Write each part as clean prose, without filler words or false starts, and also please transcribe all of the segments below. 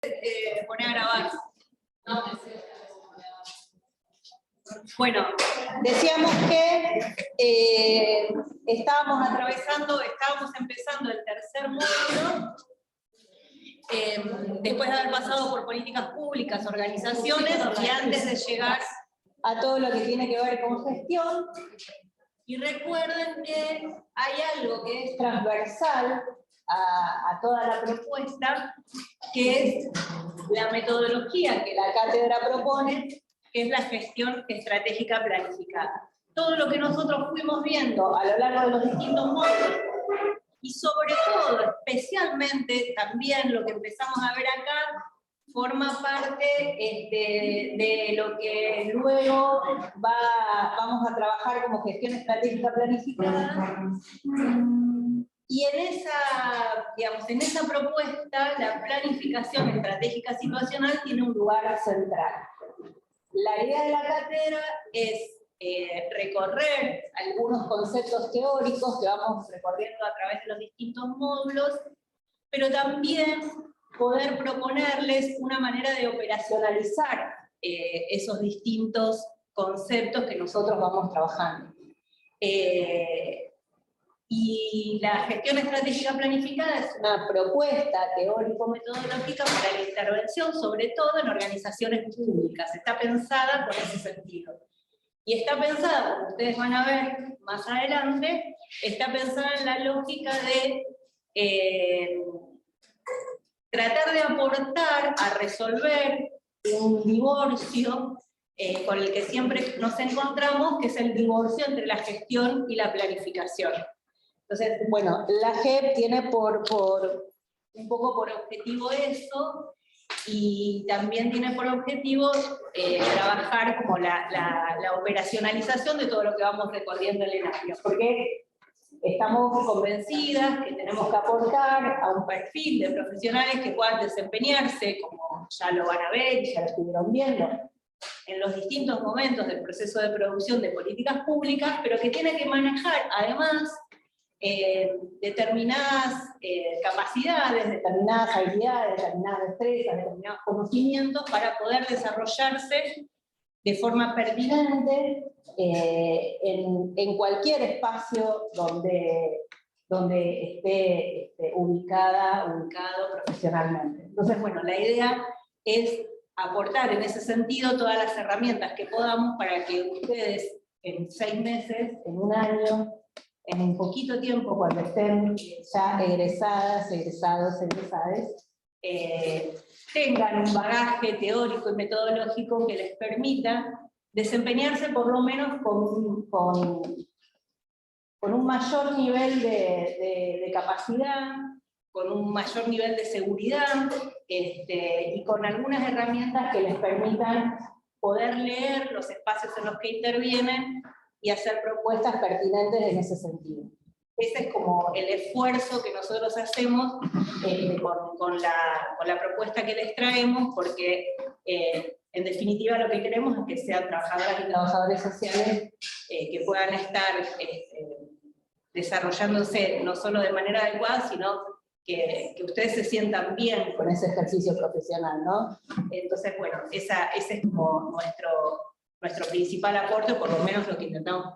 Poner a grabar. Bueno, decíamos que estábamos empezando el tercer módulo, después de haber pasado por políticas públicas, organizaciones, y antes de llegar a todo lo que tiene que ver con gestión. Y recuerden que hay algo que es transversal a toda la propuesta, que es la metodología que la cátedra propone, que es la gestión estratégica planificada. Todo lo que nosotros fuimos viendo a lo largo de los distintos módulos, y sobre todo, especialmente también lo que empezamos a ver acá, forma parte de lo que luego vamos a trabajar como gestión estratégica planificada. Y en esa propuesta, la planificación estratégica situacional tiene un lugar central. La idea de la cátedra es recorrer algunos conceptos teóricos que vamos recorriendo a través de los distintos módulos, pero también poder proponerles una manera de operacionalizar esos distintos conceptos que nosotros vamos trabajando. Y la gestión estratégica planificada es una propuesta teórico-metodológica para la intervención, sobre todo en organizaciones públicas. Está pensada con ese sentido. Y está pensada, como ustedes van a ver más adelante, está pensada en la lógica de tratar de aportar a resolver un divorcio con el que siempre nos encontramos, que es el divorcio entre la gestión y la planificación. Entonces, bueno, la JEP tiene un poco por objetivo eso, y también tiene por objetivo trabajar como la operacionalización de todo lo que vamos recorriendo en el año, porque estamos convencidas que tenemos que aportar a un perfil de profesionales que puedan desempeñarse, como ya lo van a ver y ya lo estuvieron viendo, en los distintos momentos del proceso de producción de políticas públicas, pero que tiene que manejar además determinadas capacidades, determinadas habilidades, determinadas destrezas, determinados conocimientos para poder desarrollarse de forma pertinente en cualquier espacio donde esté ubicado profesionalmente. Entonces, bueno, la idea es aportar en ese sentido todas las herramientas que podamos para que ustedes en 6 meses, en un año, en un poquito tiempo, cuando estén ya egresadas, egresados, egresades, tengan un bagaje teórico y metodológico que les permita desempeñarse por lo menos con un mayor nivel de capacidad, con un mayor nivel de seguridad, y con algunas herramientas que les permitan poder leer los espacios en los que intervienen y hacer propuestas pertinentes en ese sentido. Ese es como el esfuerzo que nosotros hacemos con la propuesta que les traemos, porque en definitiva lo que queremos es que sean trabajadoras y trabajadores sociales que puedan estar desarrollándose no solo de manera adecuada, sino que ustedes se sientan bien con ese ejercicio profesional, ¿no? Entonces, bueno, ese es como nuestro principal aporte, por lo menos lo que intentamos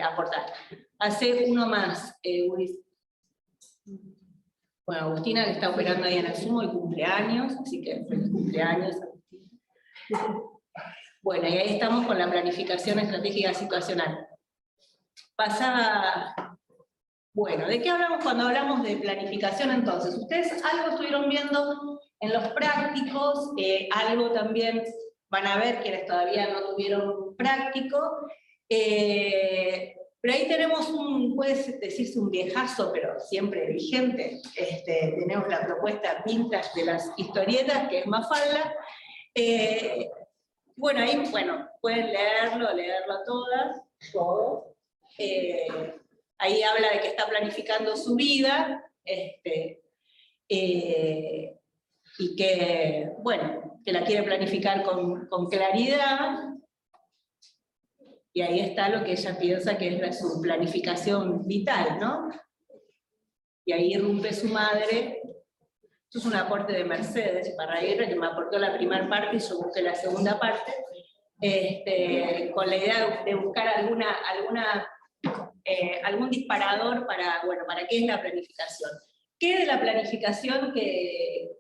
aportar. Hace uno más, Ulises. Bueno, Agustina, que está operando ahí en el Zoom, el cumpleaños, así que feliz cumpleaños, Agustina. Bueno, y ahí estamos con la planificación estratégica situacional. Bueno, ¿de qué hablamos cuando hablamos de planificación entonces? Ustedes algo estuvieron viendo en los prácticos, algo también van a ver quienes todavía no tuvieron un práctico, pero ahí tenemos puede decirse un viejazo, pero siempre vigente. Tenemos la propuesta vintage de las historietas, que es Mafalda. Bueno, ahí pueden leerlo todas, todo. Ahí habla de que está planificando su vida, y que, bueno, que la quiere planificar con claridad, y ahí está lo que ella piensa que es su planificación vital, ¿no? Y ahí irrumpe su madre Esto es un aporte de Mercedes Parraguirre, que me aportó la primera parte y yo busqué la segunda parte, con la idea de buscar algún disparador para, bueno, para qué es la planificación. ¿Qué de la planificación que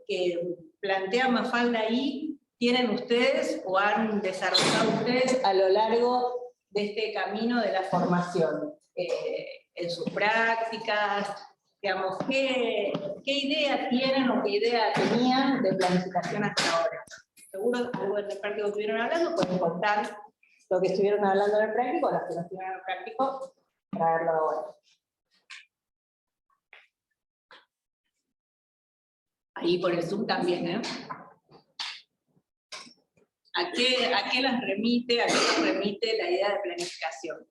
plantea Mafalda ahí tienen ustedes o han desarrollado ustedes a lo largo de este camino de la formación? En sus prácticas, digamos, ¿qué idea tienen o qué idea tenían de planificación hasta ahora? Seguro algo en el práctico que estuvieron hablando, pueden contar lo que estuvieron hablando en el práctico, los que no estuvieron en el práctico, traerlo ahora. Ahí por el Zoom también, ¿eh? ¿A qué las remite, a qué nos remite la idea de planificación?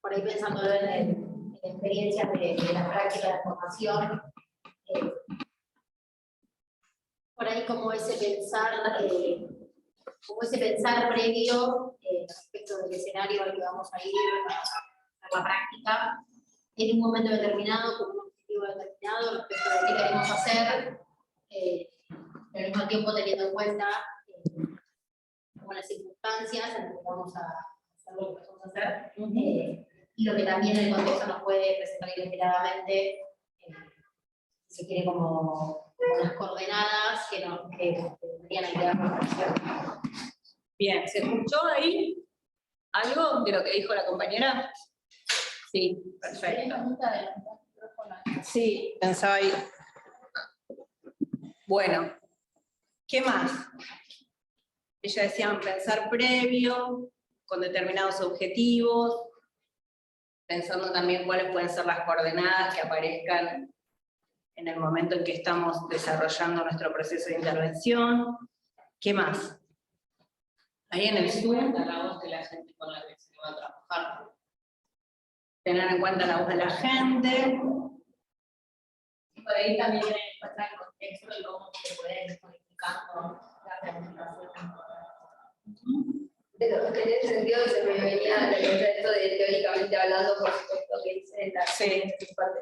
Por ahí pensándolo en experiencias de la práctica de formación, por ahí como ese pensar previo respecto del escenario al que vamos a ir a la práctica, en un momento determinado, con un objetivo determinado respecto de qué queremos hacer, al mismo tiempo teniendo en cuenta como las circunstancias en las que vamos a hacer lo que vamos a hacer, y lo que también el contexto nos puede presentar inesperadamente, si se quiere como unas coordenadas que deberían ayudar a la. Bien, ¿se escuchó ahí algo de lo que dijo la compañera? Sí, perfecto. Sí, pensaba ahí. Bueno, ¿qué más? Ella decía pensar previo, con determinados objetivos, pensando también cuáles pueden ser las coordenadas que aparezcan en el momento en que estamos desarrollando nuestro proceso de intervención. ¿Qué más? Ahí en el Zoom, la voz de la gente con la que se va a trabajar. Tener en cuenta la voz de la gente. Por ahí también encuentra el contexto de cómo se puede ir modificando la planificación. Pero en ese sentido se me venía a la cabeza esto de teóricamente hablando, por supuesto, que dice en la parte.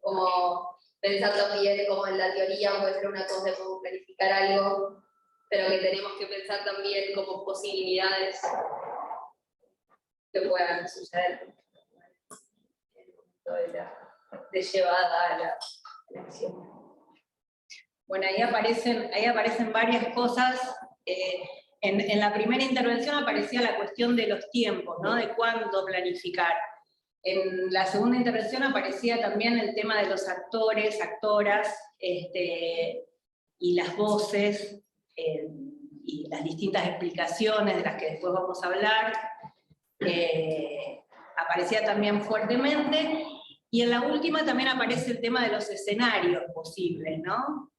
Como pensar también como en la teoría puede ser una cosa de cómo planificar algo, pero que tenemos que pensar también como posibilidades que puedan suceder en el momento de llevada a la acción. Bueno, ahí aparecen varias cosas. En la primera intervención aparecía la cuestión de los tiempos, ¿no? De cuándo planificar. En la segunda intervención aparecía también el tema de los actores, actoras, y las voces, y las distintas explicaciones de las que después vamos a hablar. Aparecía también fuertemente. Y en la última también aparece el tema de los escenarios posibles, ¿no?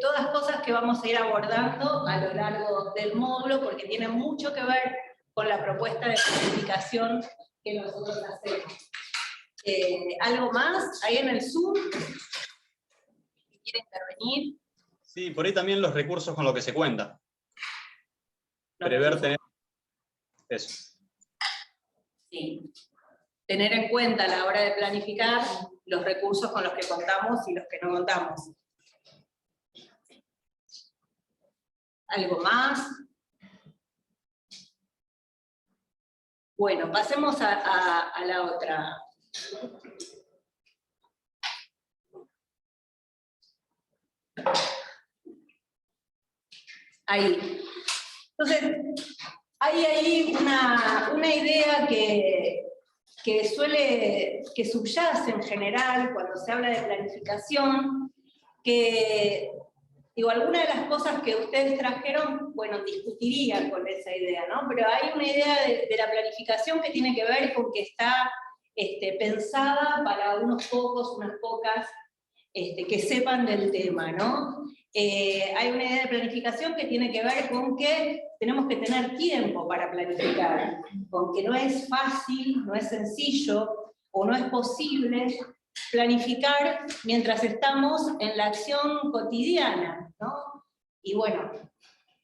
Todas cosas que vamos a ir abordando a lo largo del módulo, porque tienen mucho que ver con la propuesta de planificación que nosotros hacemos. ¿Algo más? Ahí en el Zoom. ¿Quiere intervenir? Sí, por ahí también los recursos con los que se cuenta. Prever tener eso. Sí. Tener en cuenta a la hora de planificar los recursos con los que contamos y los que no contamos. ¿Algo más? Bueno, pasemos a la otra. Ahí. Entonces, hay ahí una idea que subyace en general cuando se habla de planificación, que, digo, algunas de las cosas que ustedes trajeron, bueno, discutirían con esa idea, ¿no? Pero hay una idea de la planificación que tiene que ver con que está pensada para unos pocos, unas pocas, que sepan del tema, ¿no? Hay una idea de planificación que tiene que ver con que tenemos que tener tiempo para planificar, con que no es fácil, no es sencillo, o no es posible planificar mientras estamos en la acción cotidiana, ¿no? Y bueno,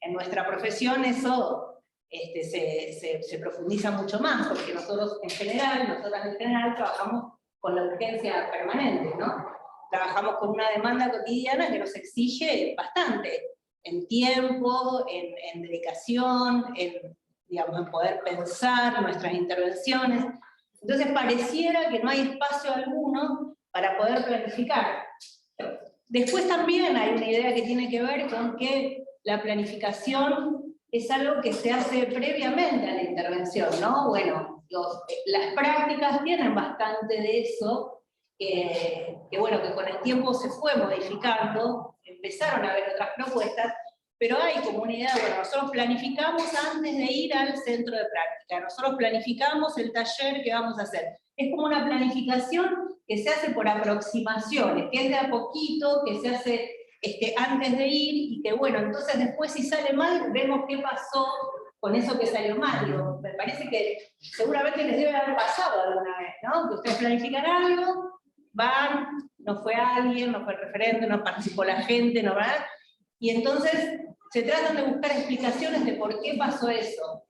en nuestra profesión eso se profundiza mucho más, porque nosotras en general trabajamos con la urgencia permanente, ¿no? Trabajamos con una demanda cotidiana que nos exige bastante, en tiempo, en dedicación, digamos, en poder pensar nuestras intervenciones. Entonces pareciera que no hay espacio alguno para poder planificar. Después también hay una idea que tiene que ver con que la planificación es algo que se hace previamente a la intervención, ¿no? Bueno, las prácticas tienen bastante de eso, que bueno, que con el tiempo se fue modificando, empezaron a haber otras propuestas, pero hay como una idea, bueno, nosotros planificamos antes de ir al centro de práctica, nosotros planificamos el taller que vamos a hacer. Es como una planificación que se hace por aproximaciones, que es de a poquito, que se hace antes de ir, y que bueno, entonces después si sale mal, vemos qué pasó con eso que salió mal. Digo, me parece que seguramente les debe haber pasado alguna vez, ¿no? Que ustedes planifican algo, van, no fue alguien, no fue el referente, no participó la gente, no va, y entonces se tratan de buscar explicaciones de por qué pasó eso,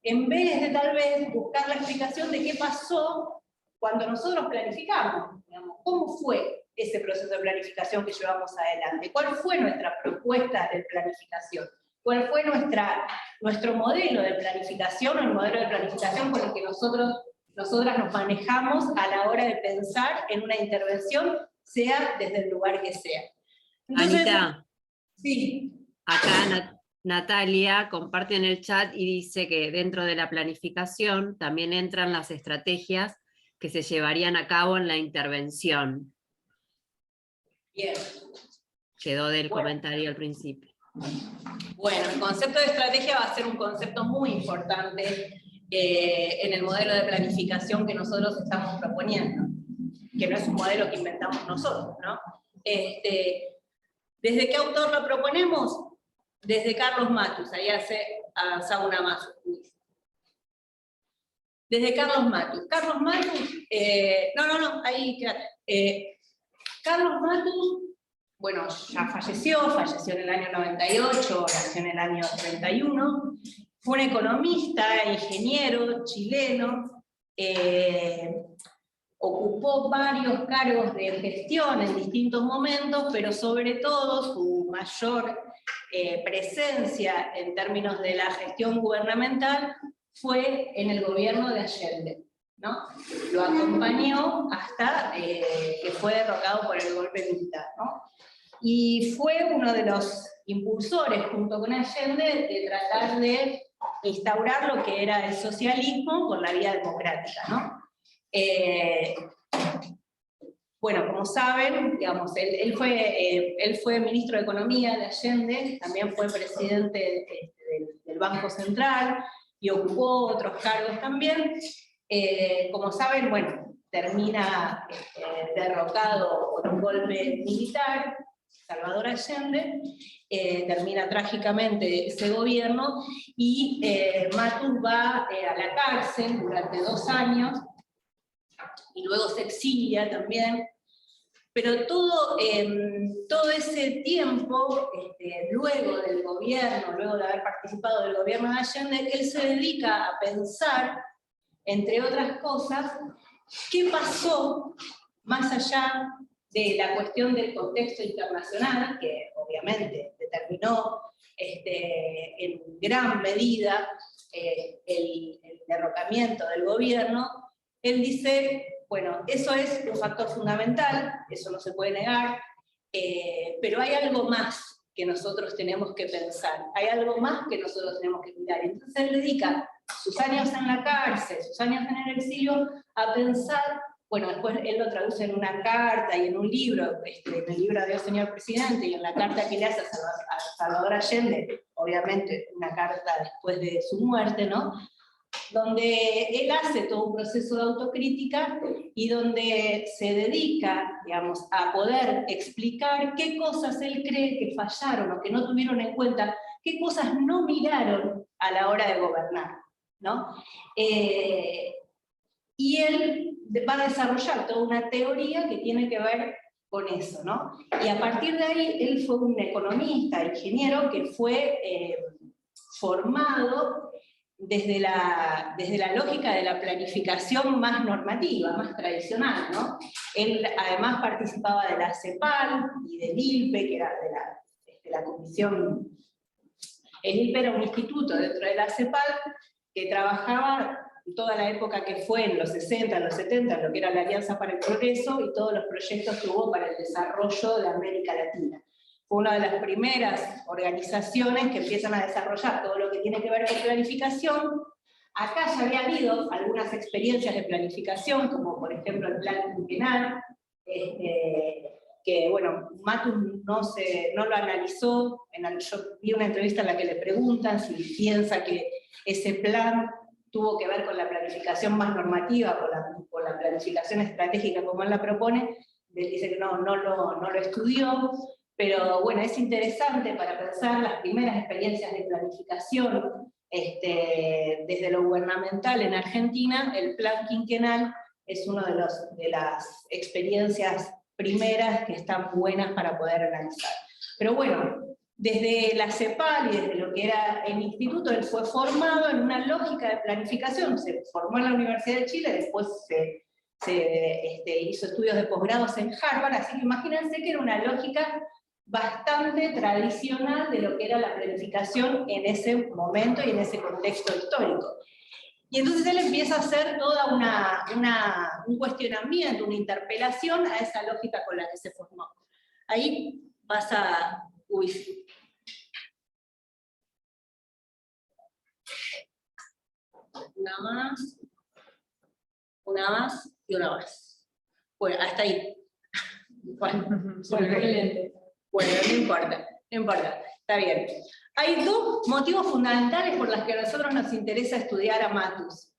en vez de tal vez buscar la explicación de qué pasó cuando nosotros planificamos, digamos, cómo fue ese proceso de planificación que llevamos adelante, cuál fue nuestra propuesta de planificación, cuál fue nuestro modelo de planificación, o el modelo de planificación con el que nosotras nos manejamos a la hora de pensar en una intervención, sea desde el lugar que sea. Entonces, Anita, sí. acá Natalia comparte en el chat y dice que dentro de la planificación también entran las estrategias que se llevarían a cabo en la intervención. Bien. Quedó del comentario al principio. Bueno, el concepto de estrategia va a ser un concepto muy importante en el modelo de planificación que nosotros estamos proponiendo, que no es un modelo que inventamos nosotros, ¿no? ¿Desde qué autor lo proponemos? Desde Carlos Matus, ahí hago una más. Desde Carlos Matus. Carlos Matus, ahí quédate. Carlos Matus, bueno, ya falleció en el año 98, nació en el año 31, fue un economista, ingeniero, chileno, ocupó varios cargos de gestión en distintos momentos, pero sobre todo su mayor presencia en términos de la gestión gubernamental fue en el gobierno de Allende, ¿no? Lo acompañó hasta que fue derrocado por el golpe militar, ¿no? Y fue uno de los impulsores, junto con Allende, de tratar de instaurar lo que era el socialismo con la vía democrática, ¿no? Bueno, como saben, digamos, él fue ministro de Economía de Allende, también fue presidente del Banco Central, y ocupó otros cargos también. Como saben, bueno, termina derrocado por un golpe militar, Salvador Allende, termina trágicamente ese gobierno, y Matus va a la cárcel durante 2 años, y luego se exilia también, pero todo ese tiempo, luego del gobierno, luego de haber participado del gobierno de Allende, él se dedica a pensar, entre otras cosas, qué pasó más allá de la cuestión del contexto internacional, que obviamente determinó en gran medida el derrocamiento del gobierno. Él dice, bueno, eso es un factor fundamental, eso no se puede negar, pero hay algo más que nosotros tenemos que pensar, hay algo más que nosotros tenemos que mirar. Entonces él dedica sus años en la cárcel, sus años en el exilio, a pensar, bueno, después él lo traduce en una carta y en un libro, en el libro Adiós, señor presidente, y en la carta que le hace a Salvador Allende, obviamente una carta después de su muerte, ¿no? Donde él hace todo un proceso de autocrítica y donde se dedica, digamos, a poder explicar qué cosas él cree que fallaron o que no tuvieron en cuenta, qué cosas no miraron a la hora de gobernar, ¿no? Y él va a desarrollar toda una teoría que tiene que ver con eso, ¿no? Y a partir de ahí, él fue un economista, ingeniero, que fue formado desde la lógica de la planificación más normativa, más tradicional, ¿no? Él además participaba de la CEPAL y del ILPE, que era de la comisión. El ILPE era un instituto dentro de la CEPAL que trabajaba toda la época que fue en los 60, en los 70, en lo que era la Alianza para el Progreso y todos los proyectos que hubo para el desarrollo de América Latina. Fue una de las primeras organizaciones que empiezan a desarrollar todo lo que tiene que ver con planificación. Acá ya había habido algunas experiencias de planificación, como por ejemplo el plan quinquenal, que bueno, Matus no lo analizó. Yo vi una entrevista en la que le preguntan si piensa que ese plan tuvo que ver con la planificación más normativa, con la planificación estratégica como él la propone. Él dice que no lo estudió, pero bueno, es interesante para pensar las primeras experiencias de planificación desde lo gubernamental en Argentina. El plan quinquenal es una de las experiencias primeras que están buenas para poder analizar. Pero bueno, desde la CEPAL y desde lo que era el instituto, él fue formado en una lógica de planificación. Se formó en la Universidad de Chile, después hizo estudios de posgrados en Harvard, así que imagínense que era una lógica bastante tradicional de lo que era la planificación en ese momento y en ese contexto histórico. Y entonces él empieza a hacer toda un cuestionamiento, una interpelación a esa lógica con la que se formó. Ahí pasa... Uy. Una más y una más. Bueno, hasta ahí. Bueno, no importa, está bien. Hay dos motivos fundamentales por los que a nosotros nos interesa estudiar a Matus.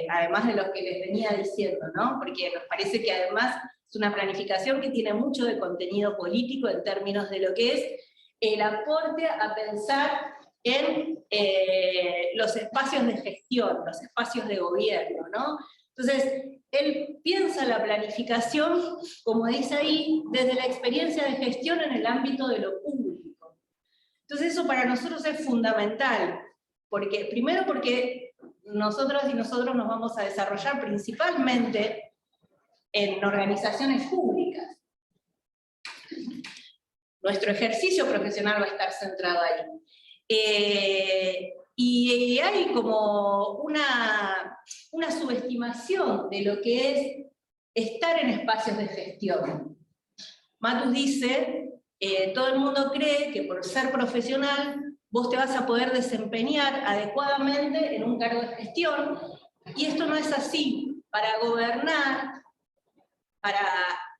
Además de los que les venía diciendo, ¿no? Porque nos parece que además es una planificación que tiene mucho de contenido político en términos de lo que es el aporte a pensar en los espacios de gestión, los espacios de gobierno, ¿no? Entonces, él piensa la planificación, como dice ahí, desde la experiencia de gestión en el ámbito de lo público. Entonces eso para nosotros es fundamental, primero porque nosotros nos vamos a desarrollar principalmente en organizaciones públicas. Nuestro ejercicio profesional va a estar centrado ahí. Y hay como una subestimación de lo que es estar en espacios de gestión. Matus dice, todo el mundo cree que por ser profesional vos te vas a poder desempeñar adecuadamente en un cargo de gestión, y esto no es así. Para gobernar, para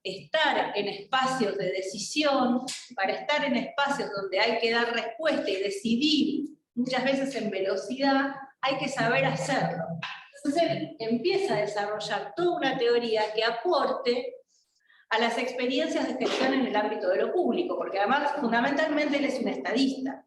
estar en espacios de decisión, para estar en espacios donde hay que dar respuesta y decidir, muchas veces en velocidad, hay que saber hacerlo. Entonces él empieza a desarrollar toda una teoría que aporte a las experiencias de gestión en el ámbito de lo público, porque además fundamentalmente él es un estadista.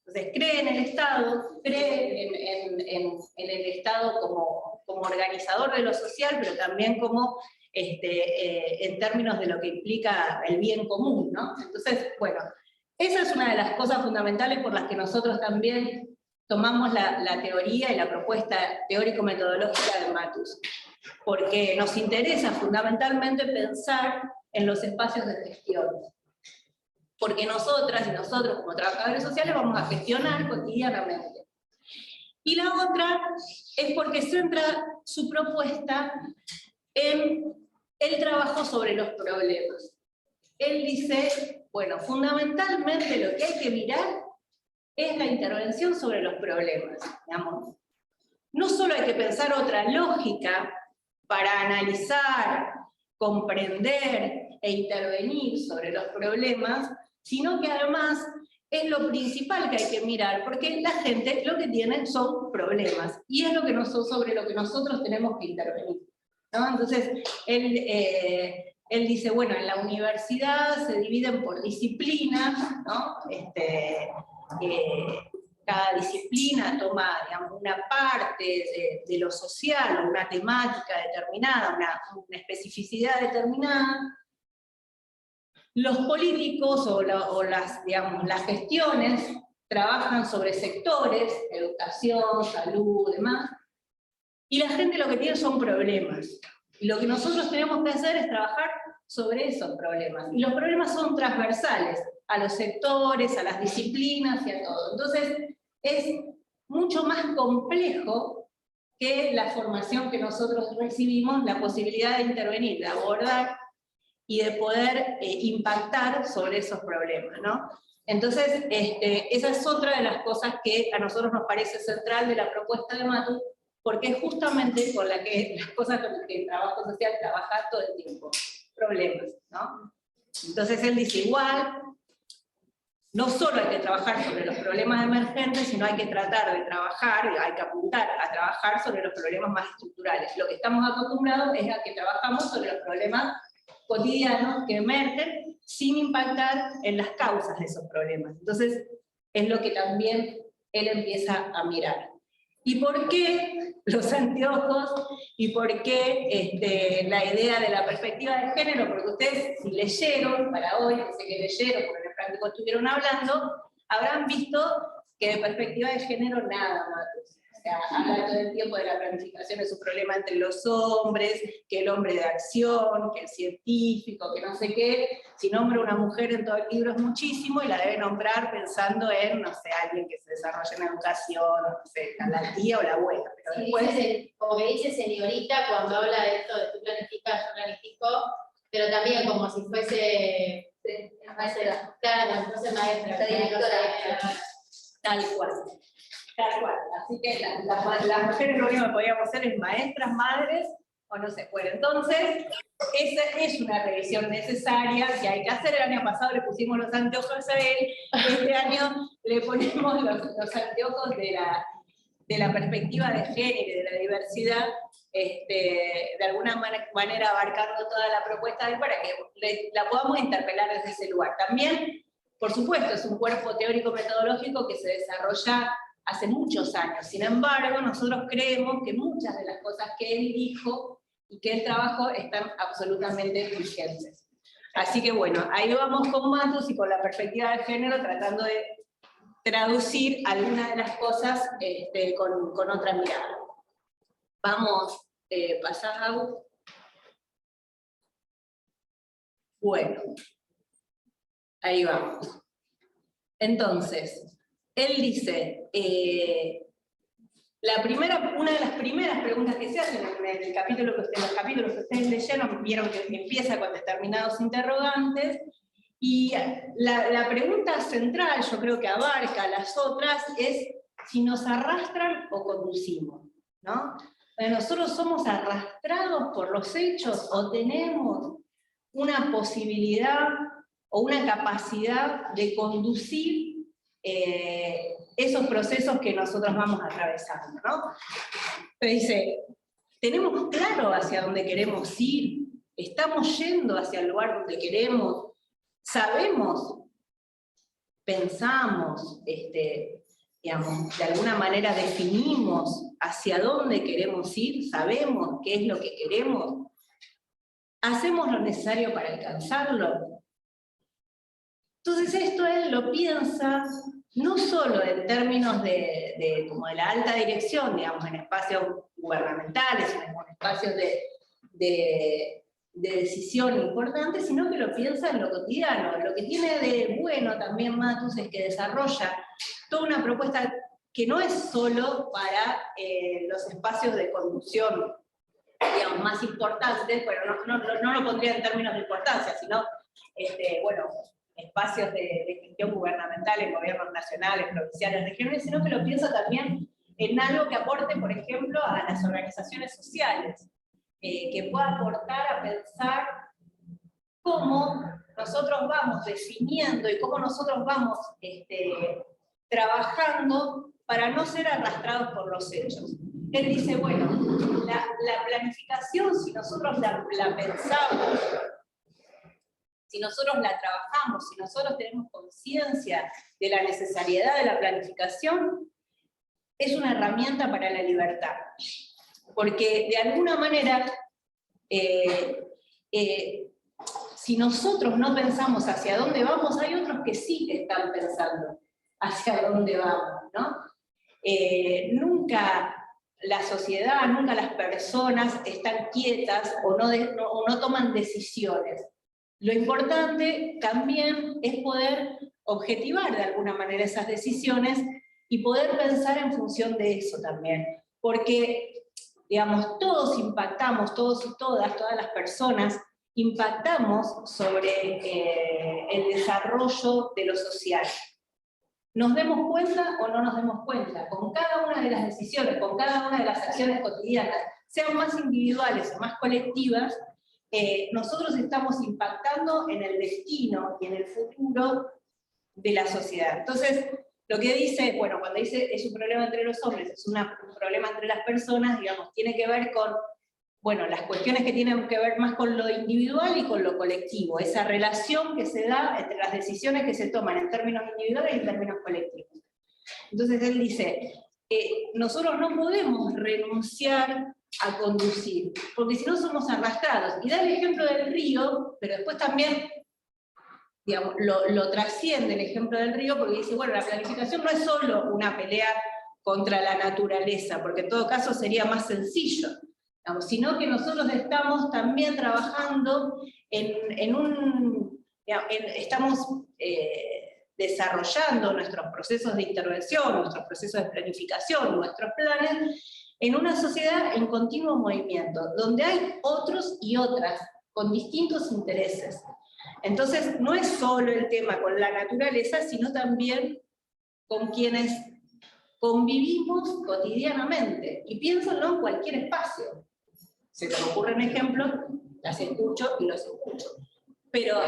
Entonces cree en el Estado, cree en el Estado como organizador de lo social, pero también como en términos de lo que implica el bien común, ¿no? Entonces, bueno, esa es una de las cosas fundamentales por las que nosotros también tomamos la teoría y la propuesta teórico-metodológica de Matus, porque nos interesa fundamentalmente pensar en los espacios de gestión. Porque nosotras y nosotros como trabajadores sociales vamos a gestionar cotidianamente. Y la otra es porque centra su propuesta en el trabajo sobre los problemas. Él dice, bueno, fundamentalmente lo que hay que mirar es la intervención sobre los problemas. Digamos. No solo hay que pensar otra lógica para analizar, comprender e intervenir sobre los problemas, sino que además es lo principal que hay que mirar, porque la gente lo que tiene son problemas, y es sobre lo que nosotros tenemos que intervenir, ¿no? Entonces, él dice, bueno, en la universidad se dividen por disciplinas, ¿no? Cada disciplina toma, digamos, una parte de lo social, una temática determinada, una especificidad determinada. Los políticos o las gestiones trabajan sobre sectores, educación, salud, demás, y la gente lo que tiene son problemas. Y lo que nosotros tenemos que hacer es trabajar sobre esos problemas. Y los problemas son transversales a los sectores, a las disciplinas y a todo. Entonces, es mucho más complejo que la formación que nosotros recibimos, la posibilidad de intervenir, de abordar y de poder impactar sobre esos problemas, ¿no? Entonces, esa es otra de las cosas que a nosotros nos parece central de la propuesta de Matu, porque es justamente con las cosas con las que el trabajo social trabaja todo el tiempo, problemas, ¿no? Entonces él dice, igual, no solo hay que trabajar sobre los problemas emergentes, sino hay que tratar de trabajar, hay que apuntar a trabajar sobre los problemas más estructurales. Lo que estamos acostumbrados es a que trabajamos sobre los problemas cotidianos que emergen sin impactar en las causas de esos problemas. Entonces, es lo que también él empieza a mirar. ¿Y por qué los anteojos? ¿Y por qué la idea de la perspectiva de género? Porque ustedes, si leyeron, para hoy, sé que leyeron, porque en el práctico estuvieron hablando, habrán visto que de perspectiva de género nada más. O sea, habla todo el tiempo de la planificación, es un problema entre los hombres, que el hombre de acción, que el científico, que no sé qué. Si nombra una mujer en todo el libro es muchísimo, y la debe nombrar pensando en, no sé, alguien que se desarrolle en educación, no sé, la tía o la abuela. Pero Sí, después, como que dice señorita cuando habla de esto de tú planificas, yo planifico, pero también como si fuese maestra. Claro, como si fuese maestra. tal cual. Tal cual. Así que las mujeres lo único que podíamos ser es maestras, madres, o no se puede. Entonces, esa es una revisión necesaria que hay que hacer. El año pasado le pusimos los anteojos a él, este año le ponemos los anteojos de la perspectiva de género y de la diversidad, de alguna manera abarcando toda la propuesta de él para que la podamos interpelar desde ese lugar. También, por supuesto, es un cuerpo teórico-metodológico que se desarrolla hace muchos años. Sin embargo, nosotros creemos que muchas de las cosas que él dijo y que él trabajó están absolutamente vigentes. Así que bueno, ahí vamos con Matus y con la perspectiva de género tratando de traducir algunas de las cosas con otra mirada. Vamos, pasado. Bueno, ahí vamos. Entonces, él dice, una de las primeras preguntas que se hacen en los capítulos que ustedes leyeron, vieron que empieza con determinados interrogantes, y la pregunta central, yo creo que abarca las otras, es si nos arrastran o conducimos, ¿no? ¿Nosotros somos arrastrados por los hechos o tenemos una posibilidad o una capacidad de conducir esos procesos que nosotros vamos atravesando, ¿no? Entonces dice, ¿tenemos claro hacia dónde queremos ir? ¿Estamos yendo hacia el lugar donde queremos? ¿Sabemos? ¿Pensamos? Digamos, de alguna manera definimos hacia dónde queremos ir, sabemos qué es lo que queremos, hacemos lo necesario para alcanzarlo. Entonces esto él lo piensa no solo en términos como de la alta dirección, digamos, en espacios gubernamentales, en espacios de decisión importante, sino que lo piensa en lo cotidiano. Lo que tiene de bueno también Matus es que desarrolla toda una propuesta que no es solo para los espacios de conducción, digamos, más importantes, pero no lo pondría en términos de importancia, sino, bueno, espacios de gestión gubernamental en gobiernos nacionales, provinciales, regionales, sino que lo piensa también en algo que aporte, por ejemplo, a las organizaciones sociales, que pueda aportar a pensar cómo nosotros vamos definiendo y cómo nosotros vamos trabajando para no ser arrastrados por los hechos. Él dice, bueno, la planificación, si nosotros la pensamos, si nosotros la trabajamos, si nosotros tenemos conciencia de la necesariedad de la planificación, es una herramienta para la libertad. Porque de alguna manera, si nosotros no pensamos hacia dónde vamos, hay otros que sí están pensando. hacia dónde vamos, ¿no? Nunca la sociedad, nunca las personas están quietas o no toman decisiones. Lo importante también es poder objetivar de alguna manera esas decisiones y poder pensar en función de eso también. Porque, digamos, todos impactamos, todos y todas las personas, impactamos sobre el desarrollo de lo social. Nos demos cuenta o no nos demos cuenta, con cada una de las decisiones, con cada una de las acciones cotidianas, sean más individuales o más colectivas, nosotros estamos impactando en el destino y en el futuro de la sociedad. Entonces, lo que dice, bueno, cuando dice es un problema entre los hombres, es un problema entre las personas, digamos, tiene que ver con, bueno, las cuestiones que tienen que ver más con lo individual y con lo colectivo, esa relación que se da entre las decisiones que se toman en términos individuales y en términos colectivos. Entonces él dice, nosotros no podemos renunciar a conducir, porque si no somos arrastrados. Y da el ejemplo del río, pero después también, digamos, lo trasciende el ejemplo del río, porque dice, bueno, la planificación no es solo una pelea contra la naturaleza, porque en todo caso sería más sencillo, digamos, sino que nosotros estamos también trabajando estamos desarrollando nuestros procesos de intervención, nuestros procesos de planificación, nuestros planes, en una sociedad en continuo movimiento, donde hay otros y otras con distintos intereses. Entonces, no es solo el tema con la naturaleza, sino también con quienes convivimos cotidianamente. Y piénsenlo en cualquier espacio. Se me ocurren ejemplos, las escucho y los escucho. Pero,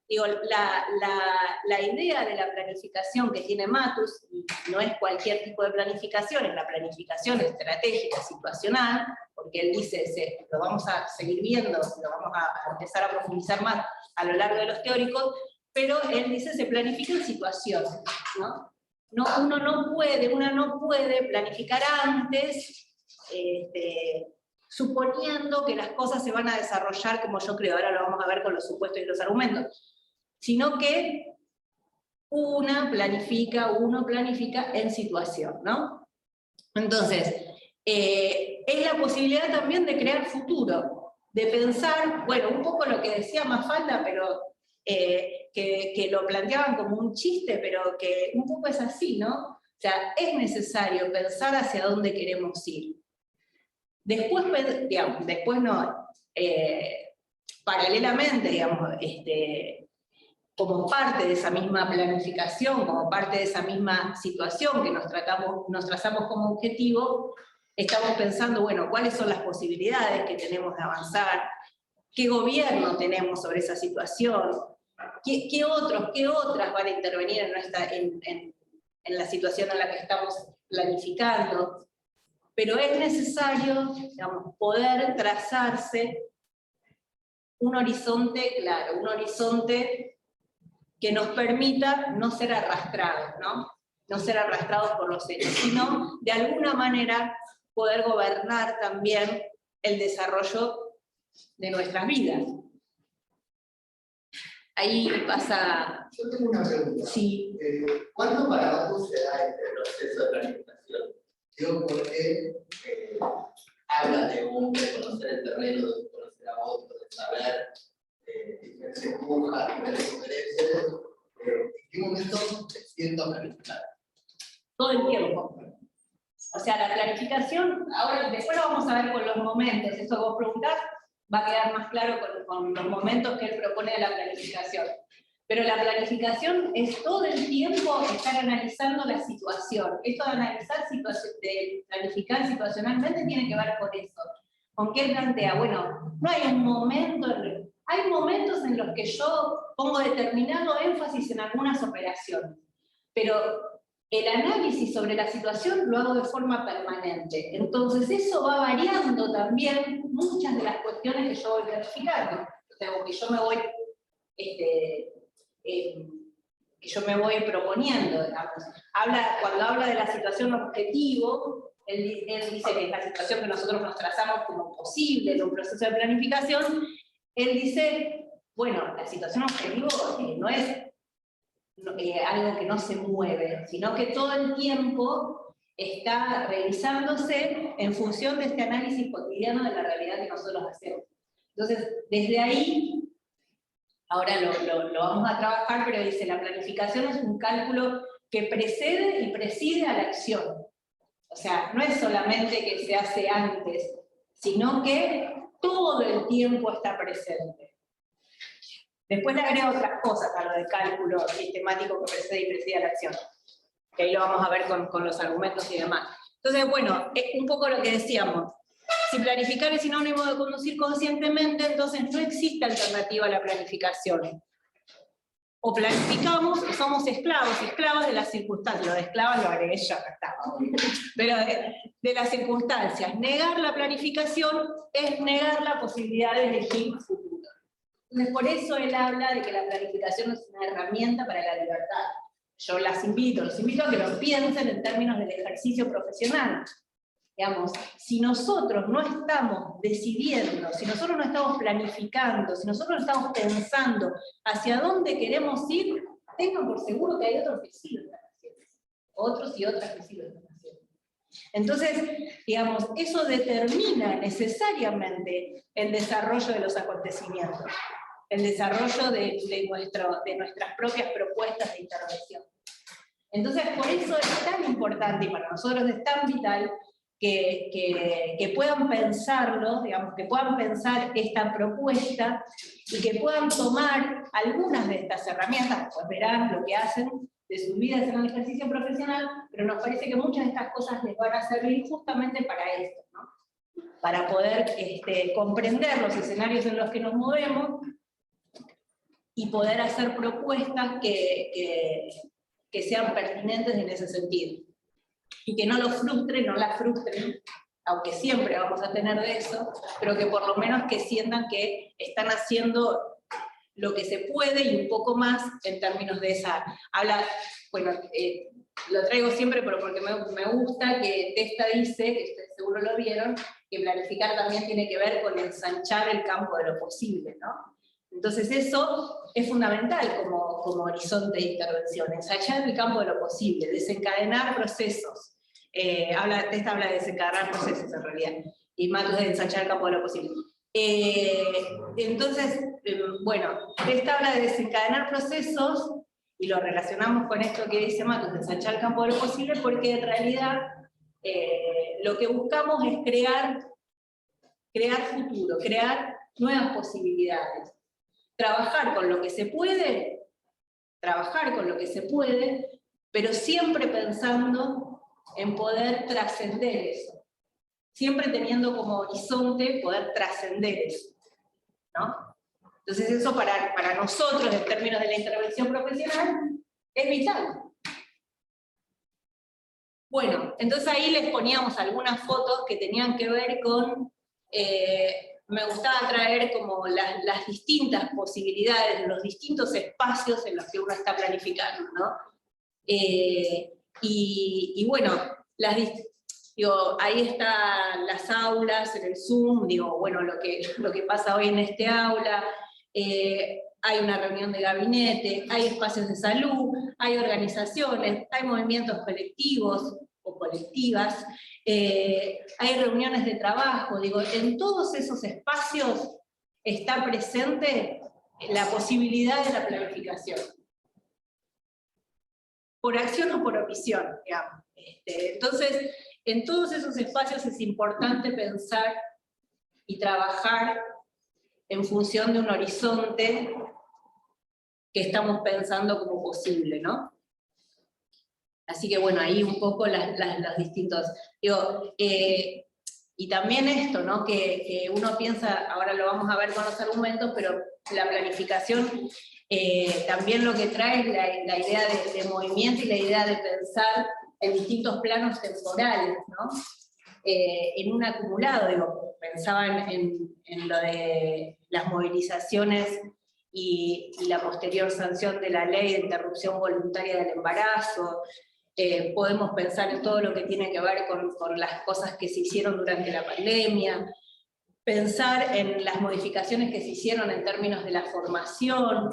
digo, la idea de la planificación que tiene Matus, y no es cualquier tipo de planificación, es la planificación estratégica, situacional, porque él dice, lo vamos a seguir viendo, lo vamos a empezar a profundizar más a lo largo de los teóricos, pero él dice, se planifica en situaciones, ¿no? Una no puede planificar antes, suponiendo que las cosas se van a desarrollar como yo creo, ahora lo vamos a ver con los supuestos y los argumentos, sino que uno planifica en situación, ¿no? Entonces, es la posibilidad también de crear futuro, de pensar, bueno, un poco lo que decía Mafalda, pero que lo planteaban como un chiste, pero que un poco es así, ¿no? O sea, es necesario pensar hacia dónde queremos ir. Después, digamos, paralelamente, digamos, como parte de esa misma planificación, como parte de esa misma situación que nos trazamos como objetivo, estamos pensando, bueno, cuáles son las posibilidades que tenemos de avanzar, qué gobierno tenemos sobre esa situación, qué otras van a intervenir en la situación en la que estamos planificando. Pero es necesario, digamos, poder trazarse un horizonte claro, un horizonte que nos permita no ser arrastrados, ¿no? No ser arrastrados por los hechos, sino de alguna manera poder gobernar también el desarrollo de nuestras vidas. Ahí pasa... Yo tengo una pregunta. Sí. ¿Cuándo para vos se da este proceso de planificación? Digo, porque habla de conocer el terreno, de conocer a otros, de saber diferentes pujas, diferentes intereses. ¿En qué momento te siento planificar? Todo el tiempo. O sea, la planificación, ahora después lo vamos a ver con los momentos, esto que vos preguntás va a quedar más claro con los momentos que él propone de la planificación. Pero la planificación es todo el tiempo estar analizando la situación. Esto de planificar situacionalmente tiene que ver con eso. ¿Con qué él plantea? Bueno, no hay un momento, hay momentos en los que yo pongo determinado énfasis en algunas operaciones, pero el análisis sobre la situación lo hago de forma permanente. Entonces eso va variando también muchas de las cuestiones que yo voy planificando. O sea, que yo me voy proponiendo, digamos. Cuando habla de la situación objetivo, él dice que es la situación que nosotros nos trazamos como posible en un proceso de planificación. Él dice, bueno, la situación objetivo no es algo que no se mueve, sino que todo el tiempo está revisándose en función de este análisis cotidiano de la realidad que nosotros hacemos. Entonces, desde ahí, ahora lo vamos a trabajar, pero dice, la planificación es un cálculo que precede y preside a la acción. O sea, no es solamente que se hace antes, sino que todo el tiempo está presente. Después le agrego otras cosas a lo de cálculo sistemático que precede y preside a la acción, que ahí lo vamos a ver con los argumentos y demás. Entonces, bueno, es un poco lo que decíamos. Si planificar es sinónimo de conducir conscientemente, entonces no existe alternativa a la planificación. O planificamos o somos esclavos de las circunstancias. Lo de esclavos lo agregué yo, acá está. Pero de las circunstancias. Negar la planificación es negar la posibilidad de elegir futuro. Entonces, por eso él habla de que la planificación es una herramienta para la libertad. Yo los invito a que lo piensen en términos del ejercicio profesional. Digamos, si nosotros no estamos decidiendo, si nosotros no estamos planificando, si nosotros no estamos pensando hacia dónde queremos ir, tengan por seguro que hay otros que sí lo están haciendo. Otros y otras que sí lo están haciendo. Entonces, digamos, eso determina necesariamente el desarrollo de los acontecimientos, el desarrollo de nuestras propias propuestas de intervención. Entonces, por eso es tan importante y para nosotros es tan vital que puedan pensarlo, digamos, que puedan pensar esta propuesta y que puedan tomar algunas de estas herramientas, pues verán lo que hacen de sus vidas en el ejercicio profesional, pero nos parece que muchas de estas cosas les van a servir justamente para esto, ¿no? Para poder comprender los escenarios en los que nos movemos y poder hacer propuestas que sean pertinentes en ese sentido. Y que no los frustren, no las frustren, aunque siempre vamos a tener de eso, pero que por lo menos que sientan que están haciendo lo que se puede y un poco más en términos de esa... Bueno, lo traigo siempre, pero porque me gusta que Testa dice, que ustedes seguro lo vieron, que planificar también tiene que ver con ensanchar el campo de lo posible, ¿no? Entonces eso es fundamental como horizonte de intervención, ensanchar el campo de lo posible, desencadenar procesos. Testa habla de desencadenar procesos en realidad, y Matus de ensanchar el campo de lo posible. Entonces, bueno, Testa habla de desencadenar procesos, y lo relacionamos con esto que dice Matus, de ensanchar el campo de lo posible, porque en realidad lo que buscamos es crear futuro, crear nuevas posibilidades. Trabajar con lo que se puede, pero siempre pensando en poder trascender eso. Siempre teniendo como horizonte poder trascender eso, ¿no? Entonces eso para nosotros, en términos de la intervención profesional, es vital. Bueno, entonces ahí les poníamos algunas fotos que tenían que ver con... me gustaba traer como las distintas posibilidades, los distintos espacios en los que uno está planificando, ¿no? Y bueno, ahí están las aulas en el Zoom, bueno, lo que pasa hoy en este aula, hay una reunión de gabinete, hay espacios de salud, hay organizaciones, hay movimientos colectivos o colectivas, hay reuniones de trabajo, en todos esos espacios está presente la posibilidad de la planificación. Por acción o por omisión, digamos. Entonces, en todos esos espacios es importante pensar y trabajar en función de un horizonte que estamos pensando como posible, ¿no? Así que bueno, ahí un poco los distintos... y también esto, ¿no? Que uno piensa, ahora lo vamos a ver con los argumentos, pero la planificación también lo que trae es la idea de movimiento y la idea de pensar en distintos planos temporales, ¿no? En un acumulado, pensaban en lo de las movilizaciones y la posterior sanción de la ley de interrupción voluntaria del embarazo. Podemos pensar en todo lo que tiene que ver con las cosas que se hicieron durante la pandemia, pensar en las modificaciones que se hicieron en términos de la formación.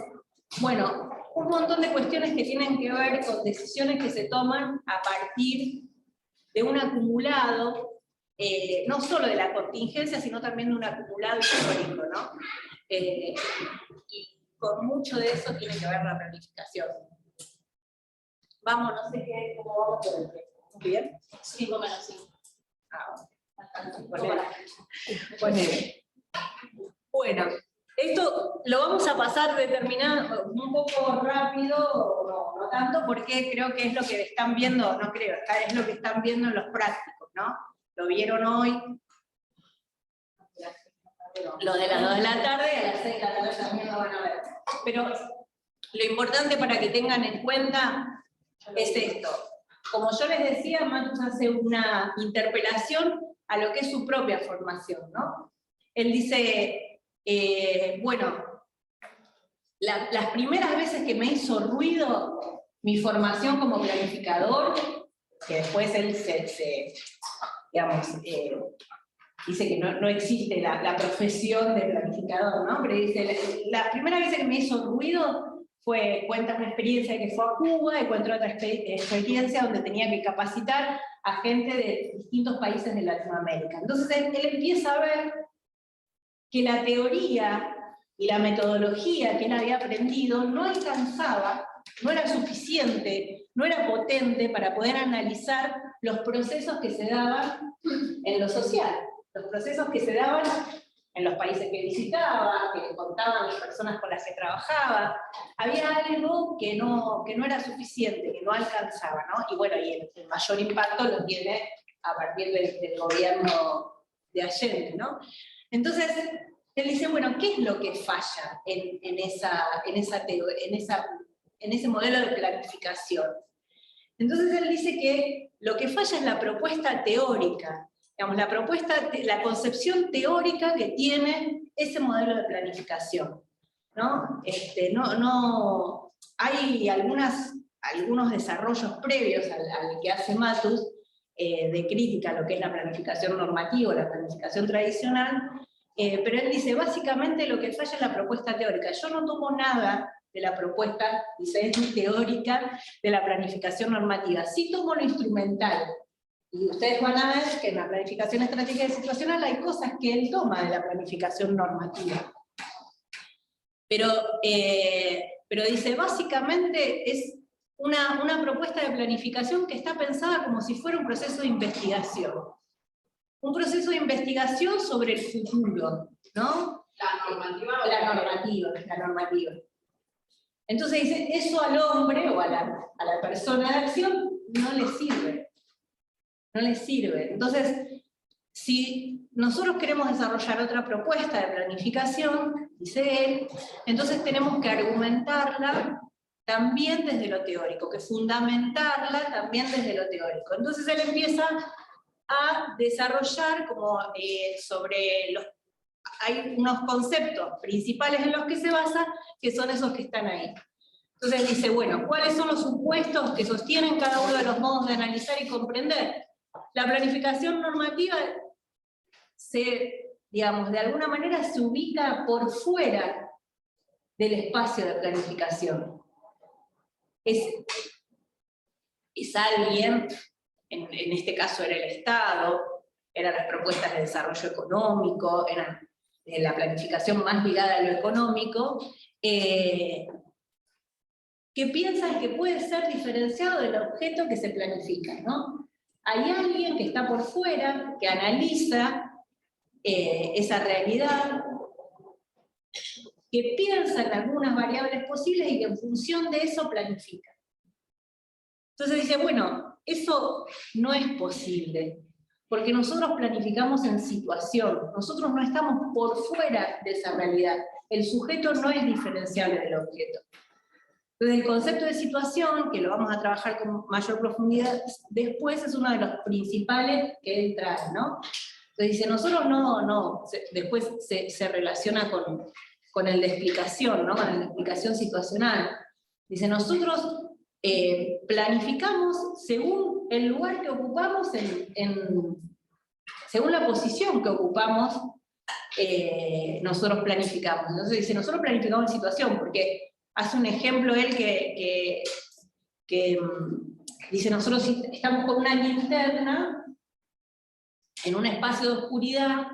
Bueno, un montón de cuestiones que tienen que ver con decisiones que se toman a partir de un acumulado, no solo de la contingencia, sino también de un acumulado histórico, ¿no? Y con mucho de eso tiene que ver la planificación. Vamos, no sé qué, cómo vamos por el tiempo. ¿Muy bien? 5 menos 5. Bueno, esto lo vamos a pasar determinado un poco rápido, no tanto, porque creo que es lo que están viendo, no creo, es lo que están viendo en los prácticos, ¿no? Lo vieron hoy, lo de las 2 de la tarde, a las 6 de la tarde también lo van a ver. Pero lo importante para que tengan en cuenta es esto. Como yo les decía, Matus hace una interpelación a lo que es su propia formación, ¿no? Él dice, bueno, las primeras veces que me hizo ruido mi formación como planificador, que después él dice que no existe la profesión de planificador, ¿no? Pero dice, la primera vez que me hizo ruido cuenta una experiencia que fue a Cuba y cuenta otra experiencia donde tenía que capacitar a gente de distintos países de Latinoamérica. Entonces él empieza a ver que la teoría y la metodología que él había aprendido no alcanzaba, no era suficiente, no era potente para poder analizar los procesos que se daban en lo social, los procesos que se daban en los países que visitaba, que le contaban las personas con las que trabajaba. Había algo que no era suficiente, que no alcanzaba, ¿no? Y bueno, y el mayor impacto lo tiene a partir del gobierno de Allende, ¿no? Entonces, él dice, bueno, ¿qué es lo que falla en ese modelo de planificación? Entonces él dice que lo que falla es la propuesta teórica, digamos, la concepción teórica que tiene ese modelo de planificación, ¿no? Hay algunos desarrollos previos al que hace Matus, de crítica a lo que es la planificación normativa, la planificación tradicional, pero él dice, básicamente lo que falla es la propuesta teórica. Yo no tomo nada de la propuesta, dice, teórica de la planificación normativa. Sí tomo lo instrumental. Y ustedes van a ver que en la planificación estratégica y situacional hay cosas que él toma de la planificación normativa. Pero dice, básicamente es una propuesta de planificación que está pensada como si fuera un proceso de investigación. Un proceso de investigación sobre el futuro, ¿no? La normativa. Entonces dice, eso al hombre o a la persona de acción no le sirve. No le sirve. Entonces, si nosotros queremos desarrollar otra propuesta de planificación, dice él, entonces tenemos que argumentarla también desde lo teórico, que fundamentarla también desde lo teórico. Entonces él empieza a desarrollar como hay unos conceptos principales en los que se basa, que son esos que están ahí. Entonces dice, bueno, ¿cuáles son los supuestos que sostienen cada uno de los modos de analizar y comprender? La planificación normativa digamos, de alguna manera se ubica por fuera del espacio de planificación. Es alguien, en este caso era el Estado, eran las propuestas de desarrollo económico, eran la planificación más ligada a lo económico, que piensan que puede ser diferenciado del objeto que se planifica, ¿no? Hay alguien que está por fuera, que analiza esa realidad, que piensa en algunas variables posibles y que en función de eso planifica. Entonces dice, bueno, eso no es posible, porque nosotros planificamos en situación, nosotros no estamos por fuera de esa realidad, el sujeto no es diferenciable del objeto. Entonces el concepto de situación, que lo vamos a trabajar con mayor profundidad después, es uno de los principales que él trae, ¿no? Entonces dice, nosotros después se relaciona con el de explicación, ¿no? Con el de explicación situacional. Dice, nosotros planificamos según el lugar que ocupamos, según la posición que ocupamos, nosotros planificamos. Entonces dice, nosotros planificamos en situación, porque hace un ejemplo él que dice, nosotros estamos con una linterna en un espacio de oscuridad,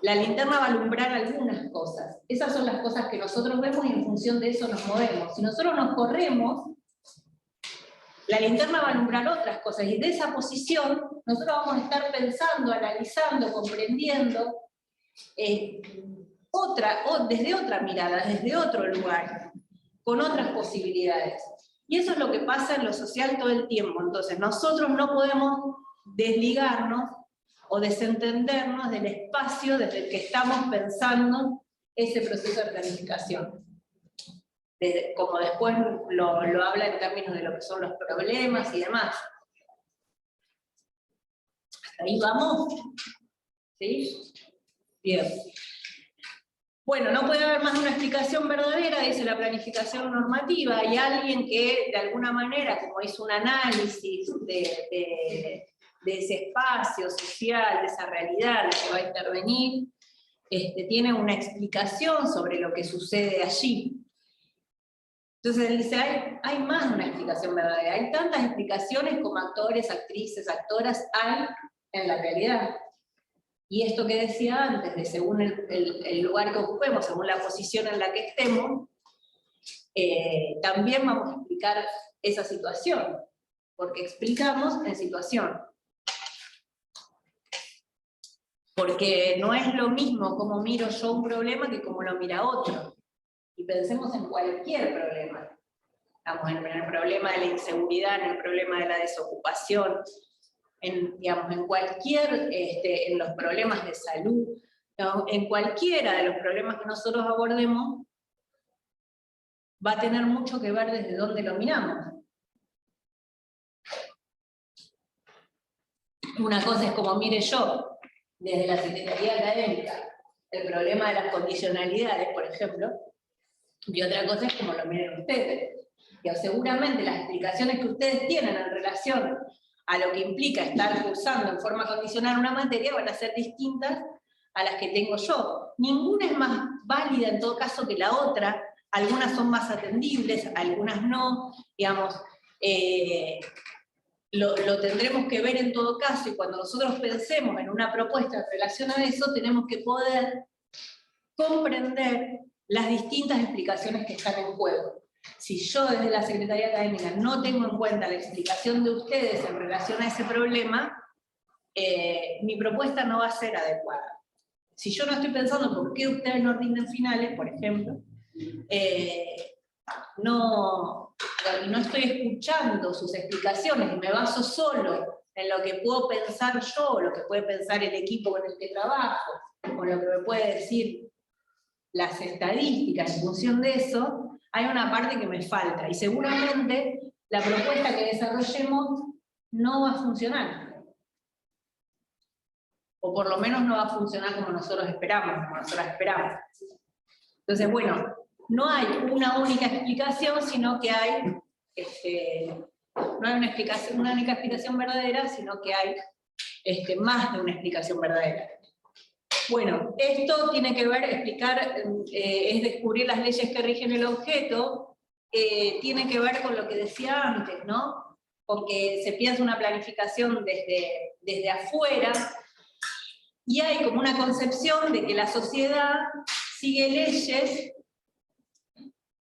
la linterna va a alumbrar algunas cosas. Esas son las cosas que nosotros vemos y en función de eso nos movemos. Si nosotros nos corremos, la linterna va a alumbrar otras cosas, y de esa posición nosotros vamos a estar pensando, analizando, comprendiendo desde otra mirada, desde otro lugar, con otras posibilidades. Y eso es lo que pasa en lo social todo el tiempo. Entonces nosotros no podemos desligarnos o desentendernos del espacio desde el que estamos pensando ese proceso de planificación. Como después lo habla en términos de lo que son los problemas y demás. ¿Hasta ahí vamos? ¿Sí? Bien. Bueno, no puede haber más de una explicación verdadera, dice la planificación normativa. Hay alguien que de alguna manera, como hizo un análisis de ese espacio social, de esa realidad en la que va a intervenir, tiene una explicación sobre lo que sucede allí. Entonces él dice, hay más de una explicación verdadera, hay tantas explicaciones como actores, actrices, actoras hay en la realidad. Y esto que decía antes, de según el lugar que ocupemos, según la posición en la que estemos, también vamos a explicar esa situación, porque explicamos en situación. Porque no es lo mismo cómo miro yo un problema que cómo lo mira otro. Y pensemos en cualquier problema. Estamos en el problema de la inseguridad, en el problema de la desocupación, en los problemas de salud, en cualquiera de los problemas que nosotros abordemos, va a tener mucho que ver desde dónde lo miramos. Una cosa es como mire yo, desde la Secretaría Académica, el problema de las condicionalidades, por ejemplo, y otra cosa es como lo miren ustedes. Que seguramente las explicaciones que ustedes tienen en relación a lo que implica estar cursando en forma condicional una materia van a ser distintas a las que tengo yo. Ninguna es más válida en todo caso que la otra, algunas son más atendibles, algunas no, digamos, lo tendremos que ver en todo caso, y cuando nosotros pensemos en una propuesta en relación a eso, tenemos que poder comprender las distintas explicaciones que están en juego. Si yo desde la Secretaría Académica no tengo en cuenta la explicación de ustedes en relación a ese problema, mi propuesta no va a ser adecuada. Si yo no estoy pensando por qué ustedes no rinden finales, por ejemplo, no estoy escuchando sus explicaciones y me baso solo en lo que puedo pensar yo, lo que puede pensar el equipo con el que trabajo, o lo que me puede decir las estadísticas, en función de eso, hay una parte que me falta, y seguramente la propuesta que desarrollemos no va a funcionar. O por lo menos no va a funcionar como nosotros esperamos, como nosotras esperamos. Entonces, bueno, no hay una única explicación, sino que hay, no hay una única explicación verdadera, sino que hay más de una explicación verdadera. Bueno, esto tiene que ver, es descubrir las leyes que rigen el objeto, tiene que ver con lo que decía antes, ¿no? Porque se piensa una planificación desde afuera, y hay como una concepción de que la sociedad sigue leyes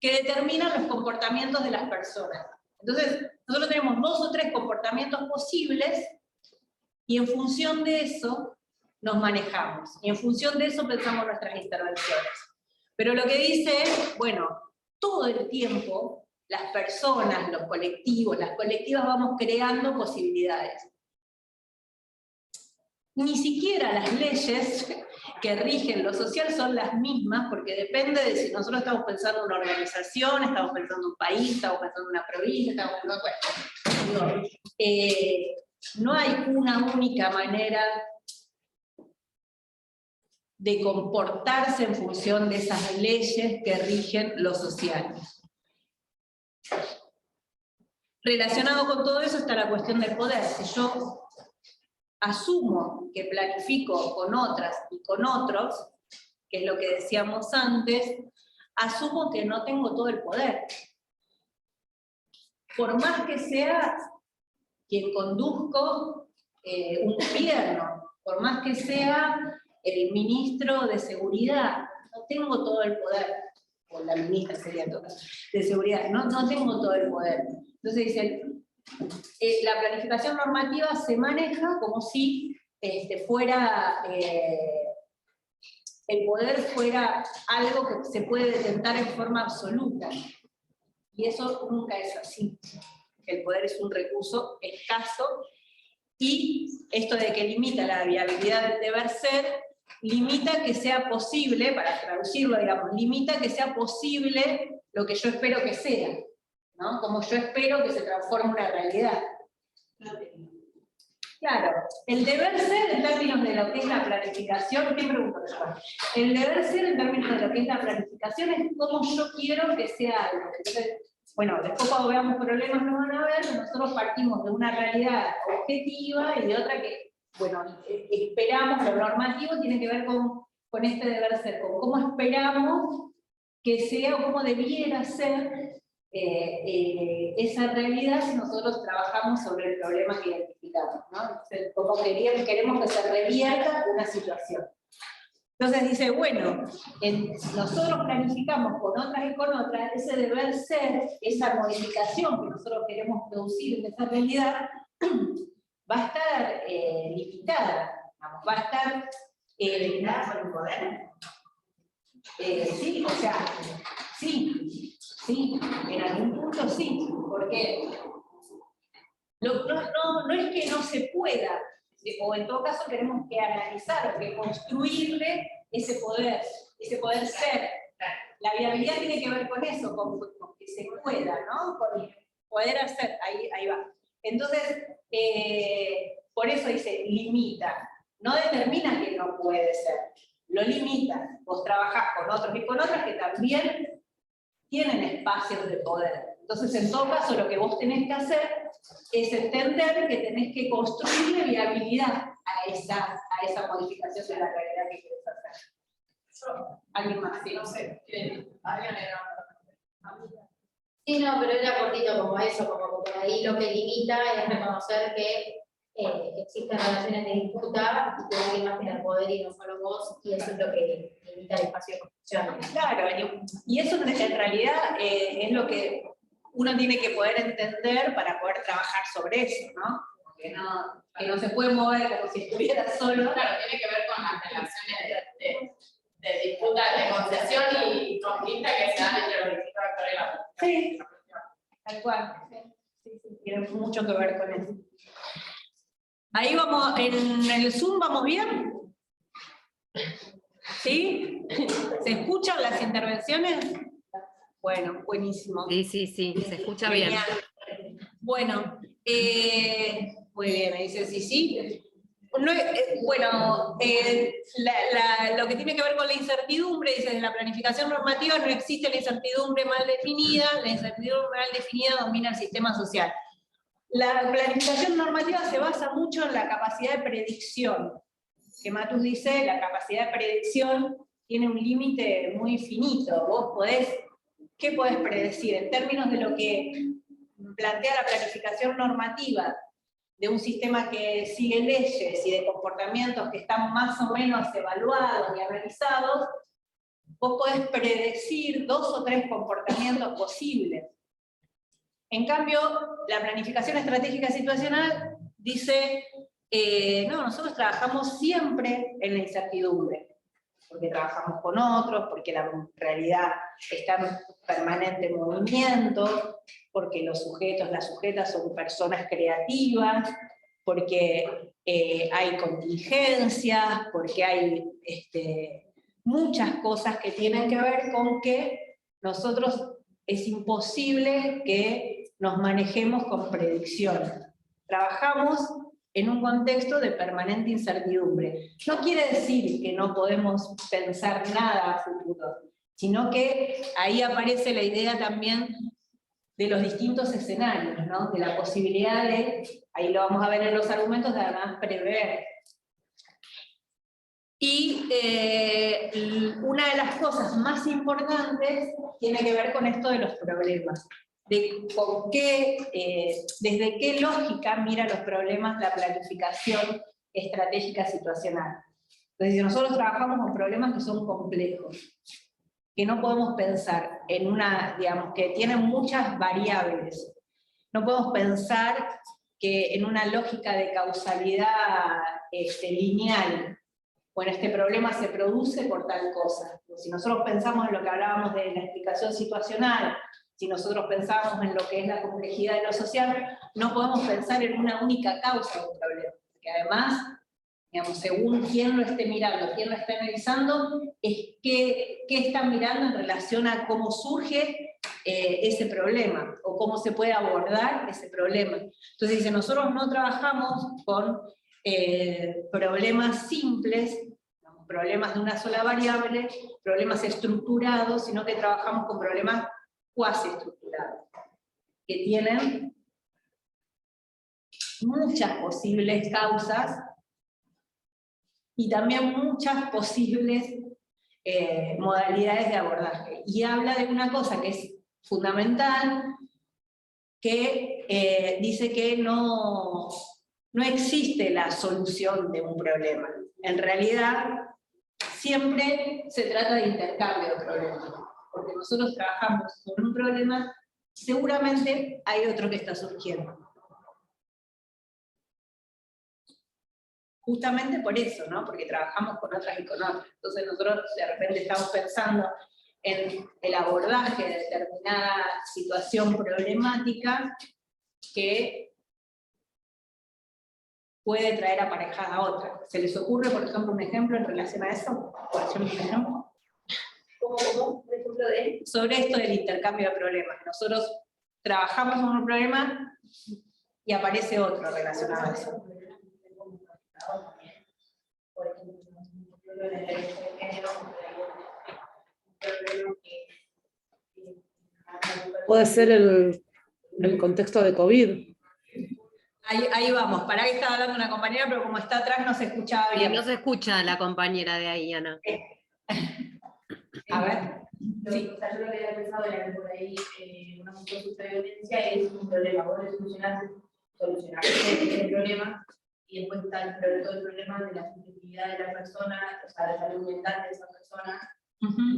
que determinan los comportamientos de las personas. Entonces, nosotros tenemos 2 o 3 comportamientos posibles, y en función de eso nos manejamos, y en función de eso pensamos nuestras intervenciones. Pero lo que dice es, bueno, todo el tiempo las personas, los colectivos, las colectivas vamos creando posibilidades. Ni siquiera las leyes que rigen lo social son las mismas, porque depende de si nosotros estamos pensando en una organización, estamos pensando en un país, estamos pensando en una provincia, estamos pensando en no hay una única manera de comportarse en función de esas leyes que rigen lo social. Relacionado con todo eso está la cuestión del poder. Si yo asumo que planifico con otras y con otros, que es lo que decíamos antes, asumo que no tengo todo el poder. Por más que sea quien conduzco un gobierno, por más que sea el ministro de Seguridad, no tengo todo el poder, o la ministra sería en todo caso, de Seguridad, no tengo todo el poder. Entonces dicen, la planificación normativa se maneja como si fuera, el poder fuera algo que se puede detentar en forma absoluta. Y eso nunca es así. El poder es un recurso escaso, y esto de que limita la viabilidad del deber ser, limita que sea posible, para traducirlo, digamos, limita que sea posible lo que yo espero que sea, ¿no? Como yo espero que se transforme en una realidad. Claro, el deber ser en términos de lo que es la planificación, ¿qué pregunto yo? El deber ser en términos de lo que es la planificación es cómo yo quiero que sea algo. Entonces, bueno, después cuando veamos problemas no van a ver, nosotros partimos de una realidad objetiva y de otra que, bueno, esperamos, lo normativo tiene que ver con este deber ser, con cómo esperamos que sea o cómo debiera ser esa realidad si nosotros trabajamos sobre el problema que identificamos, ¿no? Entonces, como queremos que se revierta una situación. Entonces dice, bueno, nosotros planificamos con otras y con otras, ese deber ser, esa modificación que nosotros queremos producir en esa realidad, va a estar limitada, vamos, va a estar limitada por el poder. Sí, o sea, sí, en algún punto sí, porque no es que no se pueda, o en todo caso tenemos que analizar, que construirle ese poder ser. La viabilidad tiene que ver con eso, con que se pueda, ¿no? Con poder hacer, ahí va. Entonces, por eso dice, limita, no determina que no puede ser, lo limita. Vos trabajás con otros y con otras que también tienen espacios de poder. Entonces, en todo caso, lo que vos tenés que hacer es entender que tenés que construirle viabilidad a esa modificación de la realidad que querés hacer. ¿Alguien más? Sí, no sé. Sí, no, pero era cortito como eso, como que por ahí lo que limita es reconocer que existen relaciones de disputa y que alguien más tiene el poder y no solo vos, y eso es lo que limita el espacio de construcción. Claro, y eso en realidad es lo que uno tiene que poder entender para poder trabajar sobre eso, ¿no? Que no se puede mover como si estuviera solo. Claro, tiene que ver con las relaciones de disputa, de concesión y conquista que se dan entre los distintos actores de la política. Sí, tal cual. Sí, tiene mucho que ver con eso. Ahí vamos, en el Zoom vamos bien. ¿Sí? ¿Se escuchan las intervenciones? Bueno, buenísimo. Sí, se escucha bien. Bueno, muy bien, me dice sí. No, bueno, lo que tiene que ver con la incertidumbre, dice, en la planificación normativa no existe la incertidumbre mal definida, la incertidumbre mal definida domina el sistema social. La planificación normativa se basa mucho en la capacidad de predicción, que Matus dice, la capacidad de predicción tiene un límite muy finito. Vos ¿qué podés predecir? En términos de lo que plantea la planificación normativa, de un sistema que sigue leyes y de comportamientos que están más o menos evaluados y analizados, vos podés predecir 2 o 3 comportamientos posibles. En cambio, la planificación estratégica situacional dice, no, nosotros trabajamos siempre en la incertidumbre, porque trabajamos con otros, porque la realidad está en permanente movimiento, porque los sujetos, las sujetas son personas creativas, porque hay contingencias, porque hay muchas cosas que tienen que ver con que nosotros es imposible que nos manejemos con predicción. Trabajamos en un contexto de permanente incertidumbre. No quiere decir que no podemos pensar nada a futuro, sino que ahí aparece la idea también de los distintos escenarios, ¿no? De la posibilidad de, ahí lo vamos a ver en los argumentos, de además prever. Y una de las cosas más importantes tiene que ver con esto de los problemas, de con qué, desde qué lógica mira los problemas la planificación estratégica situacional. Entonces, si nosotros trabajamos con problemas que son complejos, que no podemos pensar en una, digamos, que tienen muchas variables, no podemos pensar que en una lógica de causalidad lineal, bueno, este problema se produce por tal cosa. Si nosotros pensamos en lo que hablábamos de la explicación situacional, si nosotros pensamos en lo que es la complejidad de lo social, no podemos pensar en una única causa de un problema, porque además, digamos, según quién lo esté mirando, quién lo esté analizando, es qué están mirando en relación a cómo surge ese problema, o cómo se puede abordar ese problema. Entonces dice, nosotros no trabajamos con problemas simples, problemas de una sola variable, problemas estructurados, sino que trabajamos con problemas cuasi estructurados, que tienen muchas posibles causas y también muchas posibles modalidades de abordaje. Y habla de una cosa que es fundamental, que dice que no existe la solución de un problema. En realidad, siempre se trata de intercambio de problemas, porque nosotros trabajamos con un problema, seguramente hay otro que está surgiendo. Justamente por eso, ¿no? Porque trabajamos con otras y con otras. Entonces nosotros de repente estamos pensando en el abordaje de determinada situación problemática que puede traer aparejada a otra. ¿Se les ocurre, por ejemplo, un ejemplo en relación a eso? Por ejemplo, ¿Cómo? Por ejemplo, de... sobre esto del intercambio de problemas. Nosotros trabajamos con un problema y aparece otro relacionado a eso. Por ejemplo, en el género, Puede ser el contexto de COVID. Ahí vamos, para ahí estaba hablando una compañera, pero como está atrás no se escuchaba bien. No se escucha la compañera de ahí, Ana. A ver. Sí. O sea, yo lo que había pensado era que por ahí una mujer de violencia es un problema. Vos le solucionar el problema y después está todo el problema de la subjetividad de la persona, o sea, de la salud mental de esa persona.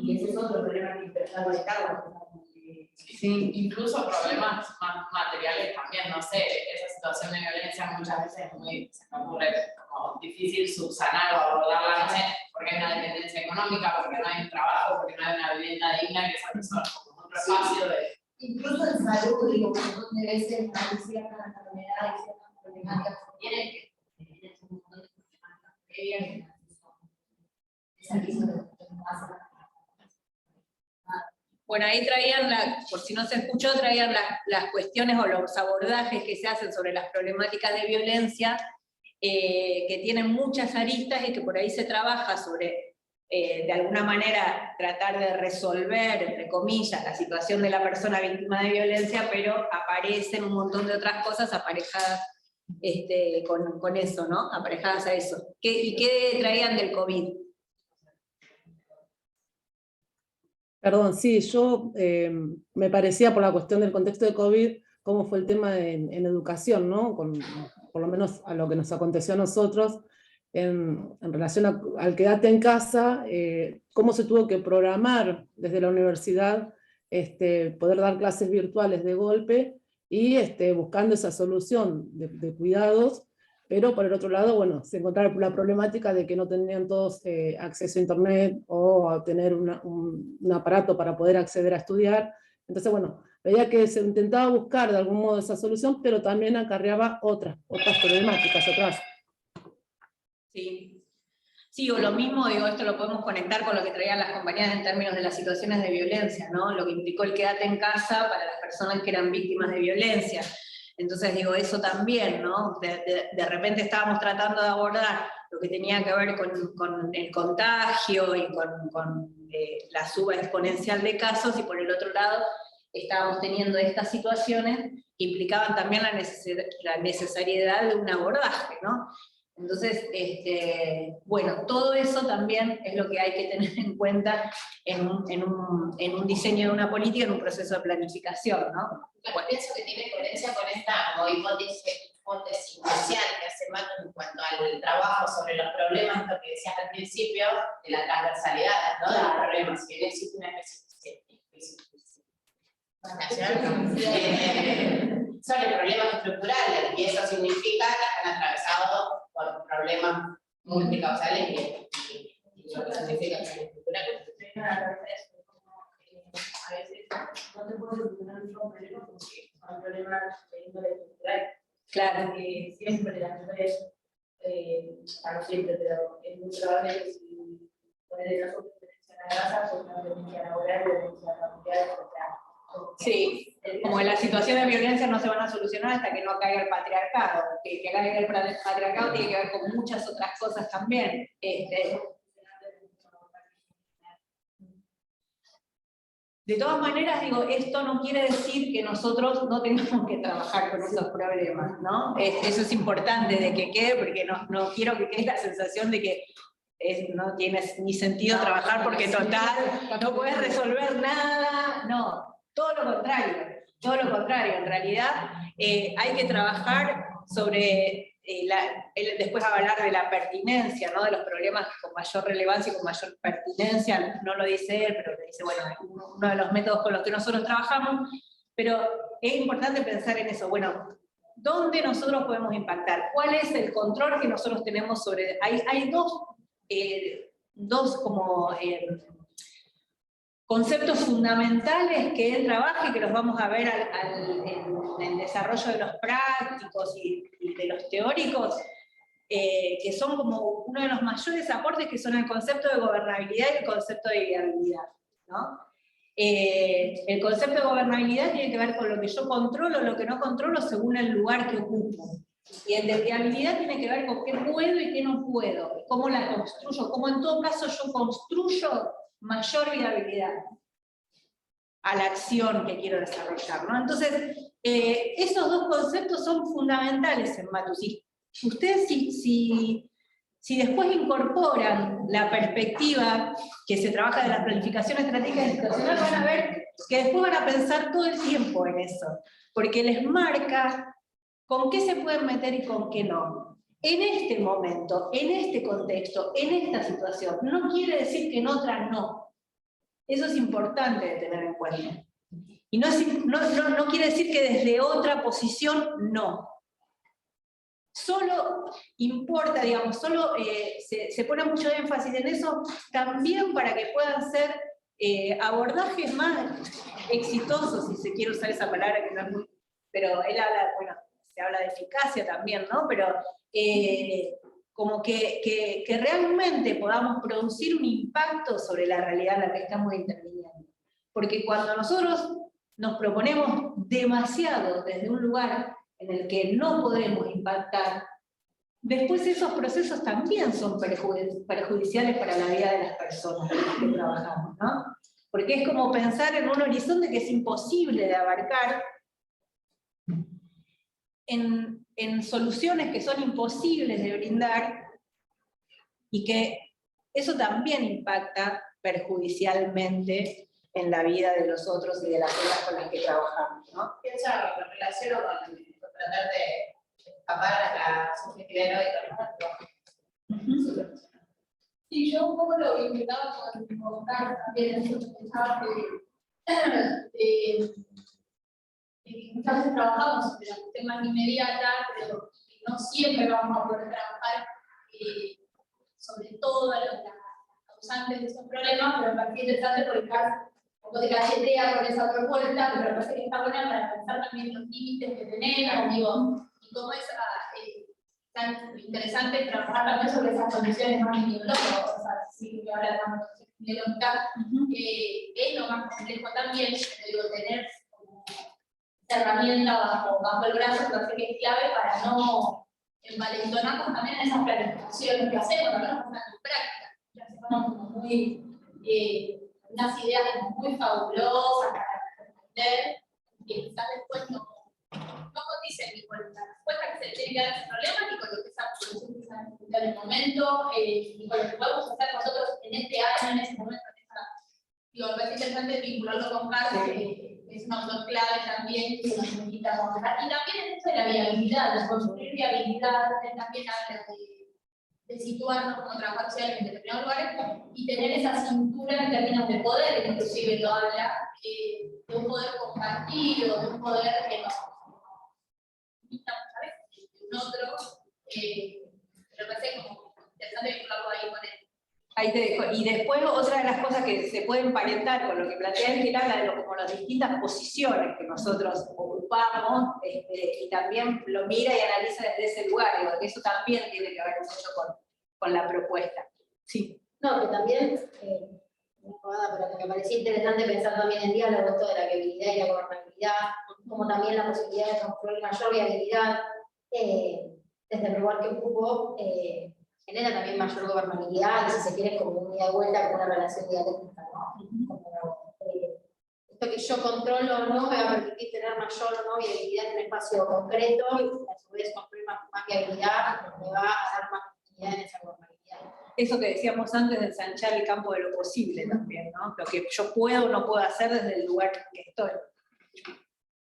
Y ese es otro problema que está conectado. Sí. Incluso problemas materiales también, no sé, esa situación de violencia muchas veces es muy, se me ocurre como difícil subsanar o abordarla, no sé, porque hay una dependencia económica, porque no hay un trabajo, porque no hay una vivienda digna, que esa persona como otro espacio de... Incluso en salud, digo, donde veces hay ciertas enfermedades, ciertas problemáticas que tienen, que tienen un montón de problemáticas previas, que es aquí donde pasa. Bueno, ahí traían, por si no se escuchó, traían las cuestiones o los abordajes que se hacen sobre las problemáticas de violencia, que tienen muchas aristas y que por ahí se trabaja sobre, de alguna manera, tratar de resolver, entre comillas, la situación de la persona víctima de violencia, pero aparecen un montón de otras cosas aparejadas con eso, ¿no? Aparejadas a eso. ¿Y qué traían del COVID? Perdón, sí, yo me parecía por la cuestión del contexto de COVID, cómo fue el tema en educación, ¿no? Por lo menos a lo que nos aconteció a nosotros, en relación al quedarte en casa, cómo se tuvo que programar desde la universidad poder dar clases virtuales de golpe y buscando esa solución de cuidados, pero por el otro lado, bueno, se encontraba la problemática de que no tenían todos acceso a internet o a tener un aparato para poder acceder a estudiar. Entonces, bueno, veía que se intentaba buscar de algún modo esa solución, pero también acarreaba otras problemáticas atrás. Sí. Sí, o lo mismo, digo, esto lo podemos conectar con lo que traían las compañías en términos de las situaciones de violencia, ¿no? Lo que implicó el quédate en casa para las personas que eran víctimas de violencia. Entonces, digo, eso también, ¿no? De repente estábamos tratando de abordar lo que tenía que ver con el contagio y con la suba exponencial de casos, y por el otro lado estábamos teniendo estas situaciones que implicaban también la necesariedad de un abordaje, ¿no? Entonces, bueno, todo eso también es lo que hay que tener en cuenta en un diseño de una política, en un proceso de planificación, ¿no? Bueno, pienso que tiene coherencia con esta como hipótesis inicial que hace Matu en cuanto al trabajo sobre los problemas, lo que decías al principio, de la transversalidad, ¿no? De los problemas, que no existe una son los problemas estructurales, y eso significa que están atravesados por problemas multicausales y lo que significa que son estructurales. A veces no te puedo solucionar un problema porque son problemas de índole estructural. Claro. Siempre las mujeres, no siempre, pero es muy probable que si poner el caso de violencia en la casa, pues una violencia laboral, violencia familiar, Sí, como que las situaciones de violencia no se van a solucionar hasta que no caiga el patriarcado. Que caiga el patriarcado tiene que ver con muchas otras cosas también. De todas maneras, digo, esto no quiere decir que nosotros no tengamos que trabajar con esos problemas, ¿no? Eso es importante de que quede, porque no quiero que quede la sensación de que no tiene ni sentido trabajar porque total, no puedes resolver nada, no. Todo lo contrario, en realidad hay que trabajar sobre, después hablar de la pertinencia, ¿no? De los problemas con mayor relevancia y con mayor pertinencia, no lo dice él, pero dice, bueno, uno de los métodos con los que nosotros trabajamos, pero es importante pensar en eso, bueno, ¿dónde nosotros podemos impactar? ¿Cuál es el control que nosotros tenemos sobre...? Hay dos como... conceptos fundamentales que él trabaja y que los vamos a ver en el desarrollo de los prácticos y de los teóricos, que son como uno de los mayores aportes, que son el concepto de gobernabilidad y el concepto de viabilidad, ¿no? El concepto de gobernabilidad tiene que ver con lo que yo controlo, lo que no controlo según el lugar que ocupo. Y el de viabilidad tiene que ver con qué puedo y qué no puedo, cómo la construyo, cómo en todo caso yo construyo mayor viabilidad a la acción que quiero desarrollar, ¿no? Entonces, esos dos conceptos son fundamentales en Matusí. Ustedes si después incorporan la perspectiva que se trabaja de la planificación estratégica institucional, van a ver que después van a pensar todo el tiempo en eso, porque les marca con qué se pueden meter y con qué no. En este momento, en este contexto, en esta situación, no quiere decir que en otras no. Eso es importante de tener en cuenta. Y no quiere decir que desde otra posición no. Solo importa, digamos, solo se pone mucho énfasis en eso también para que puedan ser abordajes más exitosos, si se quiere usar esa palabra, que no es muy... Pero él habla, bueno, se habla de eficacia también, ¿no? Pero como que realmente podamos producir un impacto sobre la realidad en la que estamos interviniendo. Porque cuando nosotros nos proponemos demasiado desde un lugar en el que no podemos impactar, después esos procesos también son perjudiciales para la vida de las personas con las que trabajamos, ¿no? Porque es como pensar en un horizonte que es imposible de abarcar, en soluciones que son imposibles de brindar, y que eso también impacta perjudicialmente en la vida de los otros y de las personas con las que trabajamos, ¿no? Pienso, lo relaciono con tratar de escapar a la subjetividad heroica, ¿no? Sí, yo un poco lo invitaba con Oscar también, pensaba que muchas veces trabajamos sobre los temas inmediatos, pero no siempre vamos a poder trabajar sobre todas las causantes de esos problemas, pero me parece interesante porque un poco de cachetea con esa propuesta, pero me parece que está buena para pensar también los límites que tenemos, digo, y cómo es tan interesante trabajar también sobre esas condiciones más ideológicas, o sea, sí que ahora estamos ideológica, es lo más complejo también, digo, tener esta herramienta bajo el brazo, que parece que es clave para no envalentonarnos también en esas planificaciones que hacemos, también nos pasan en práctica, ya hacemos como muy, unas ideas como muy fabulosas para entender, que quizás después no condicen ni con la respuesta que se le tiene que dar a ese problema, ni con lo que esa solución que en el momento, y con lo que podemos hacer nosotros en este año, en ese momento. Digo, me parece interesante vincularlo con Carlos, que es un autor clave también, que nos invita a mostrar. Y también esto de la viabilidad, de construir viabilidad, él también habla de situarnos como trabajadores sociales en determinados lugares y tener esa cintura en términos de poder, inclusive lo habla, de un poder compartido, de un poder que nos invita muchas veces, de un otro, pero me parece como interesante vincularlo ahí con él. Ahí te dejo. Y después otra de las cosas que se puede emparentar con lo que plantea él, que él habla de como las distintas posiciones que nosotros ocupamos, y también lo mira y analiza desde ese lugar, digo, que eso también tiene que ver mucho con la propuesta. Sí. No, que también, pero que me parecía interesante pensar también en diálogo esto de la viabilidad y la gobernabilidad, como también la posibilidad de construir mayor viabilidad desde el lugar que ocupo, genera también mayor gobernabilidad y si se quiere como un ida de vuelta con una relación dialéctica, ¿no? Como, esto que yo controlo o no me va a permitir tener mayor o no viabilidad en un espacio concreto y a su vez construir más viabilidad me va a dar más viabilidad en esa gobernabilidad. Eso que decíamos antes de ensanchar el campo de lo posible también, ¿no? Lo que yo puedo o no puedo hacer desde el lugar en que estoy.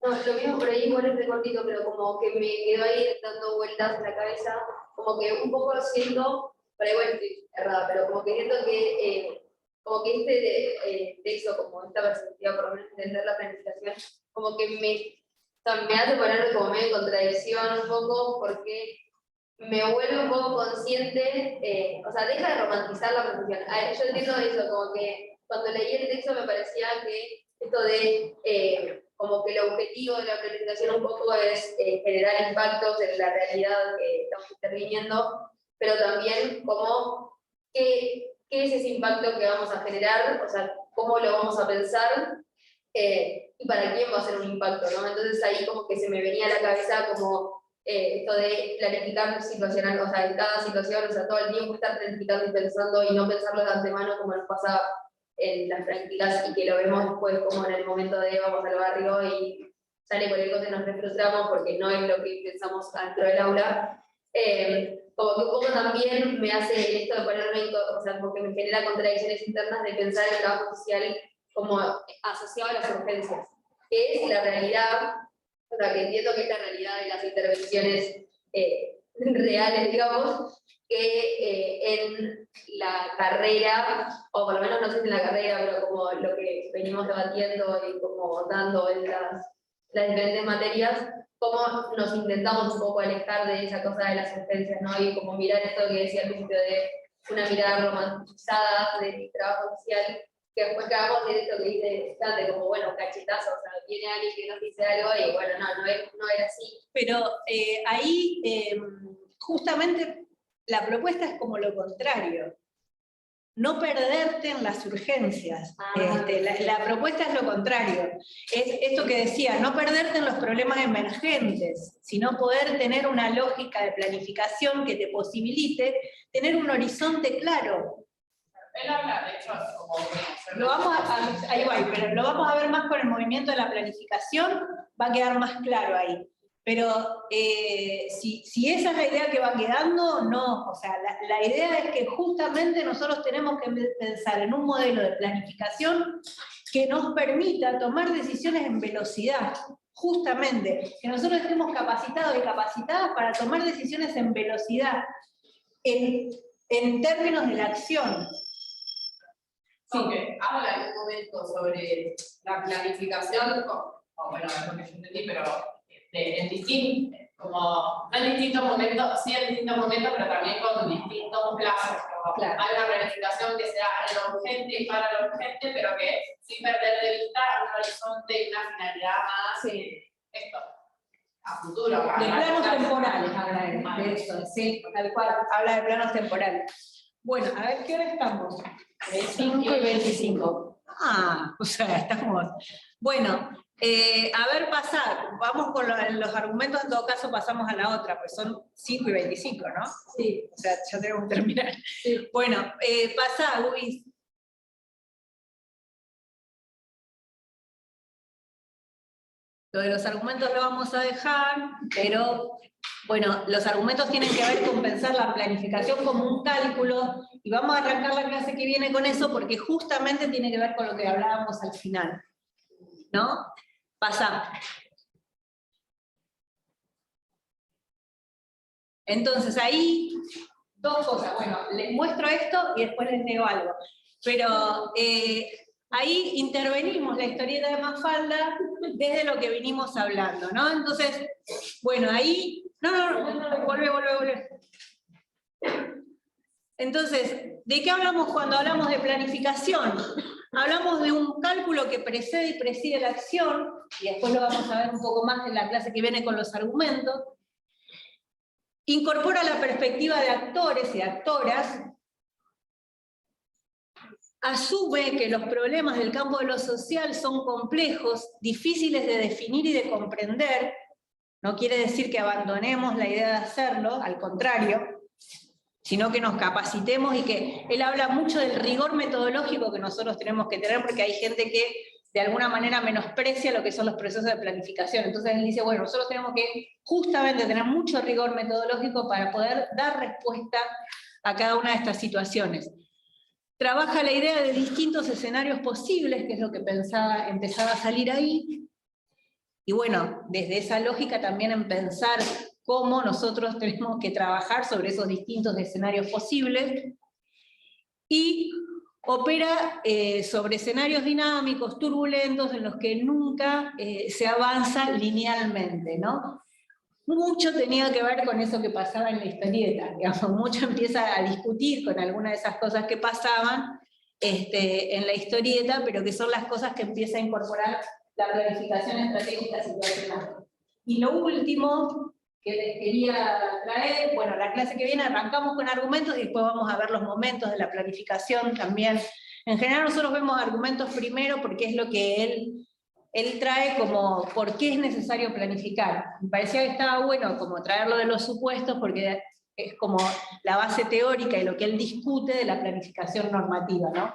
No, lo mismo por ahí, igual es cortito, pero como que me quedó ahí dando vueltas en la cabeza, como que un poco siento, pero igual estoy errada, pero como que siento que este texto, como esta perspectiva, por lo menos entender la planificación, como que me hace poner como medio en contradicción un poco, porque me vuelve un poco consciente, o sea, deja de romantizar la planificación. Yo entiendo eso, como que cuando leí el texto me parecía que esto de como que el objetivo de la planificación un poco es generar impactos en la realidad que estamos interviniendo, pero también como qué es ese impacto que vamos a generar, o sea, cómo lo vamos a pensar y para quién va a ser un impacto, ¿no? Entonces ahí como que se me venía a la cabeza como esto de planificar situacional, o sea, en cada situación, o sea, todo el tiempo estar planificando y pensando y no pensarlo de antemano como nos pasa en las prácticas y que lo vemos después como en el momento de vamos al barrio y sale cualquier cosa y nos frustramos porque no es lo que pensamos dentro del aula. Como que un poco también me hace esto de ponerme, o sea, porque me genera contradicciones internas de pensar el trabajo social como asociado a las urgencias, que es la realidad, o sea, que entiendo que es la realidad de las intervenciones reales, digamos, que en la carrera, o por lo menos no sé si en la carrera, pero como lo que venimos debatiendo y como dando en las diferentes materias, cómo nos intentamos un poco alejar de esa cosa de las urgencias, ¿no? Y como mirar esto que decía al principio de una mirada romantizada del trabajo social, que después acabamos de esto que dice Dante, como bueno, cachetazo, o sea, viene alguien que nos dice algo y bueno, no era así. Pero ahí justamente la propuesta es como lo contrario. No perderte en las urgencias. La propuesta es lo contrario. Es esto que decía, no perderte en los problemas emergentes, sino poder tener una lógica de planificación que te posibilite tener un horizonte claro. Él habla, de hecho, como... Ahí va, pero lo vamos a ver más con el movimiento de la planificación, va a quedar más claro ahí. Pero si esa es la idea que va quedando, no. O sea, la idea es que justamente nosotros tenemos que pensar en un modelo de planificación que nos permita tomar decisiones en velocidad. Justamente, que nosotros estemos capacitados y capacitadas para tomar decisiones en velocidad, en términos de la acción. Sí, que habla en un momento sobre la planificación, o bueno, es lo que yo entendí, pero en distintos, como, no en distintos momentos, sí en distintos momentos, pero también con distintos plazos. Claro. Hay una planificación que sea lo urgente y para lo urgente, pero que sin perder de vista un horizonte y una finalidad más, esto, a futuro. De planos temporales habla de eso, sí, tal cual, habla de planos temporales. Bueno, a ver, ¿qué hora estamos? 5:25. O sea, estamos... Bueno, a ver, pasar. Vamos con los argumentos, en todo caso pasamos a la otra, pues son 5:25, ¿no? Sí. O sea, ya tenemos que terminar. Sí. Bueno, pasá, Luis. Lo de los argumentos lo vamos a dejar, pero Bueno, los argumentos tienen que ver con pensar la planificación como un cálculo, y vamos a arrancar la clase que viene con eso porque justamente tiene que ver con lo que hablábamos al final, ¿no? Pasa. Entonces ahí, dos cosas. Bueno, les muestro esto y después les leo algo. Pero ahí intervenimos la historieta de Mafalda desde lo que venimos hablando, ¿no? Entonces, bueno, ahí... No, vuelve. Entonces, ¿de qué hablamos cuando hablamos de planificación? Hablamos de un cálculo que precede y preside la acción, y después lo vamos a ver un poco más en la clase que viene con los argumentos. Incorpora la perspectiva de actores y actoras, asume que los problemas del campo de lo social son complejos, difíciles de definir y de comprender. No quiere decir que abandonemos la idea de hacerlo, al contrario, sino que nos capacitemos, y que él habla mucho del rigor metodológico que nosotros tenemos que tener, porque hay gente que de alguna manera menosprecia lo que son los procesos de planificación. Entonces él dice, bueno, nosotros tenemos que justamente tener mucho rigor metodológico para poder dar respuesta a cada una de estas situaciones. Trabaja la idea de distintos escenarios posibles, que es lo que empezaba a salir ahí. Y bueno, desde esa lógica también en pensar cómo nosotros tenemos que trabajar sobre esos distintos escenarios posibles, y opera sobre escenarios dinámicos, turbulentos, en los que nunca se avanza linealmente, ¿no? Mucho tenía que ver con eso que pasaba en la historieta, digamos, mucho empieza a discutir con algunas de esas cosas que pasaban en la historieta, pero que son las cosas que empieza a incorporar la planificación estratégica situacional. Y lo último que les quería traer, bueno, la clase que viene arrancamos con argumentos y después vamos a ver los momentos de la planificación también. En general nosotros vemos argumentos primero porque es lo que él trae como por qué es necesario planificar. Me parecía que estaba bueno como traerlo de los supuestos porque es como la base teórica y lo que él discute de la planificación normativa, ¿no?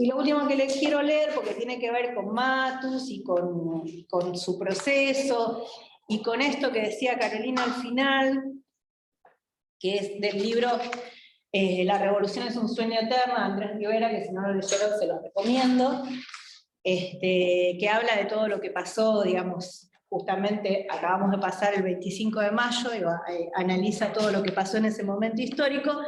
Y lo último que les quiero leer, porque tiene que ver con Matus y con su proceso, y con esto que decía Carolina al final, que es del libro La revolución es un sueño eterno, de Andrés Rivera, que si no lo leyeron se los recomiendo, que habla de todo lo que pasó, digamos, justamente acabamos de pasar el 25 de mayo, y analiza todo lo que pasó en ese momento histórico.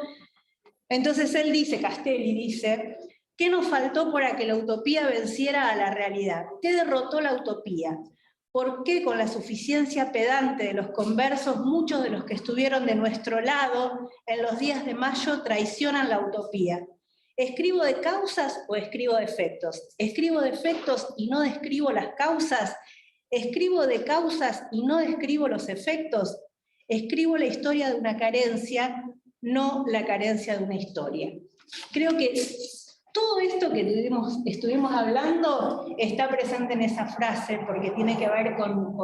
Entonces él dice, Castelli dice, ¿qué nos faltó para que la utopía venciera a la realidad? ¿Qué derrotó la utopía? ¿Por qué con la suficiencia pedante de los conversos muchos de los que estuvieron de nuestro lado en los días de mayo traicionan la utopía? ¿Escribo de causas o escribo de efectos? ¿Escribo de efectos y no describo las causas? ¿Escribo de causas y no describo los efectos? Escribo la historia de una carencia, no la carencia de una historia. Creo que todo esto que estuvimos hablando está presente en esa frase, porque tiene que ver con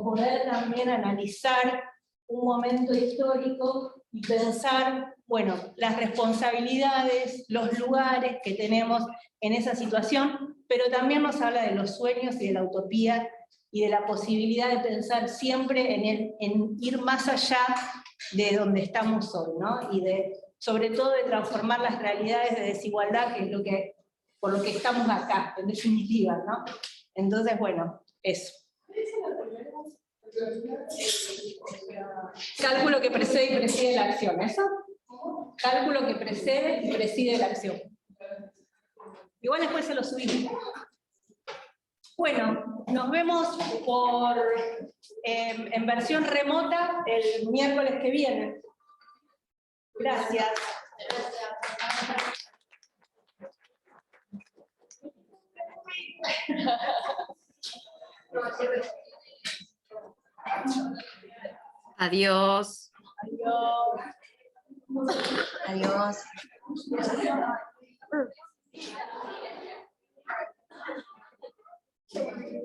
poder también analizar un momento histórico y pensar, bueno, las responsabilidades, los lugares que tenemos en esa situación, pero también nos habla de los sueños y de la utopía y de la posibilidad de pensar siempre en ir más allá de donde estamos hoy, ¿no? Y sobre todo de transformar las realidades de desigualdad, que es por lo que estamos acá, en definitiva, ¿no? Entonces, bueno, eso. Cálculo que precede y preside la acción, ¿eso? Cálculo que precede y preside la acción. Igual después se lo subimos. Bueno, nos vemos en versión remota el miércoles que viene. Gracias. Adiós. Adiós. Adiós.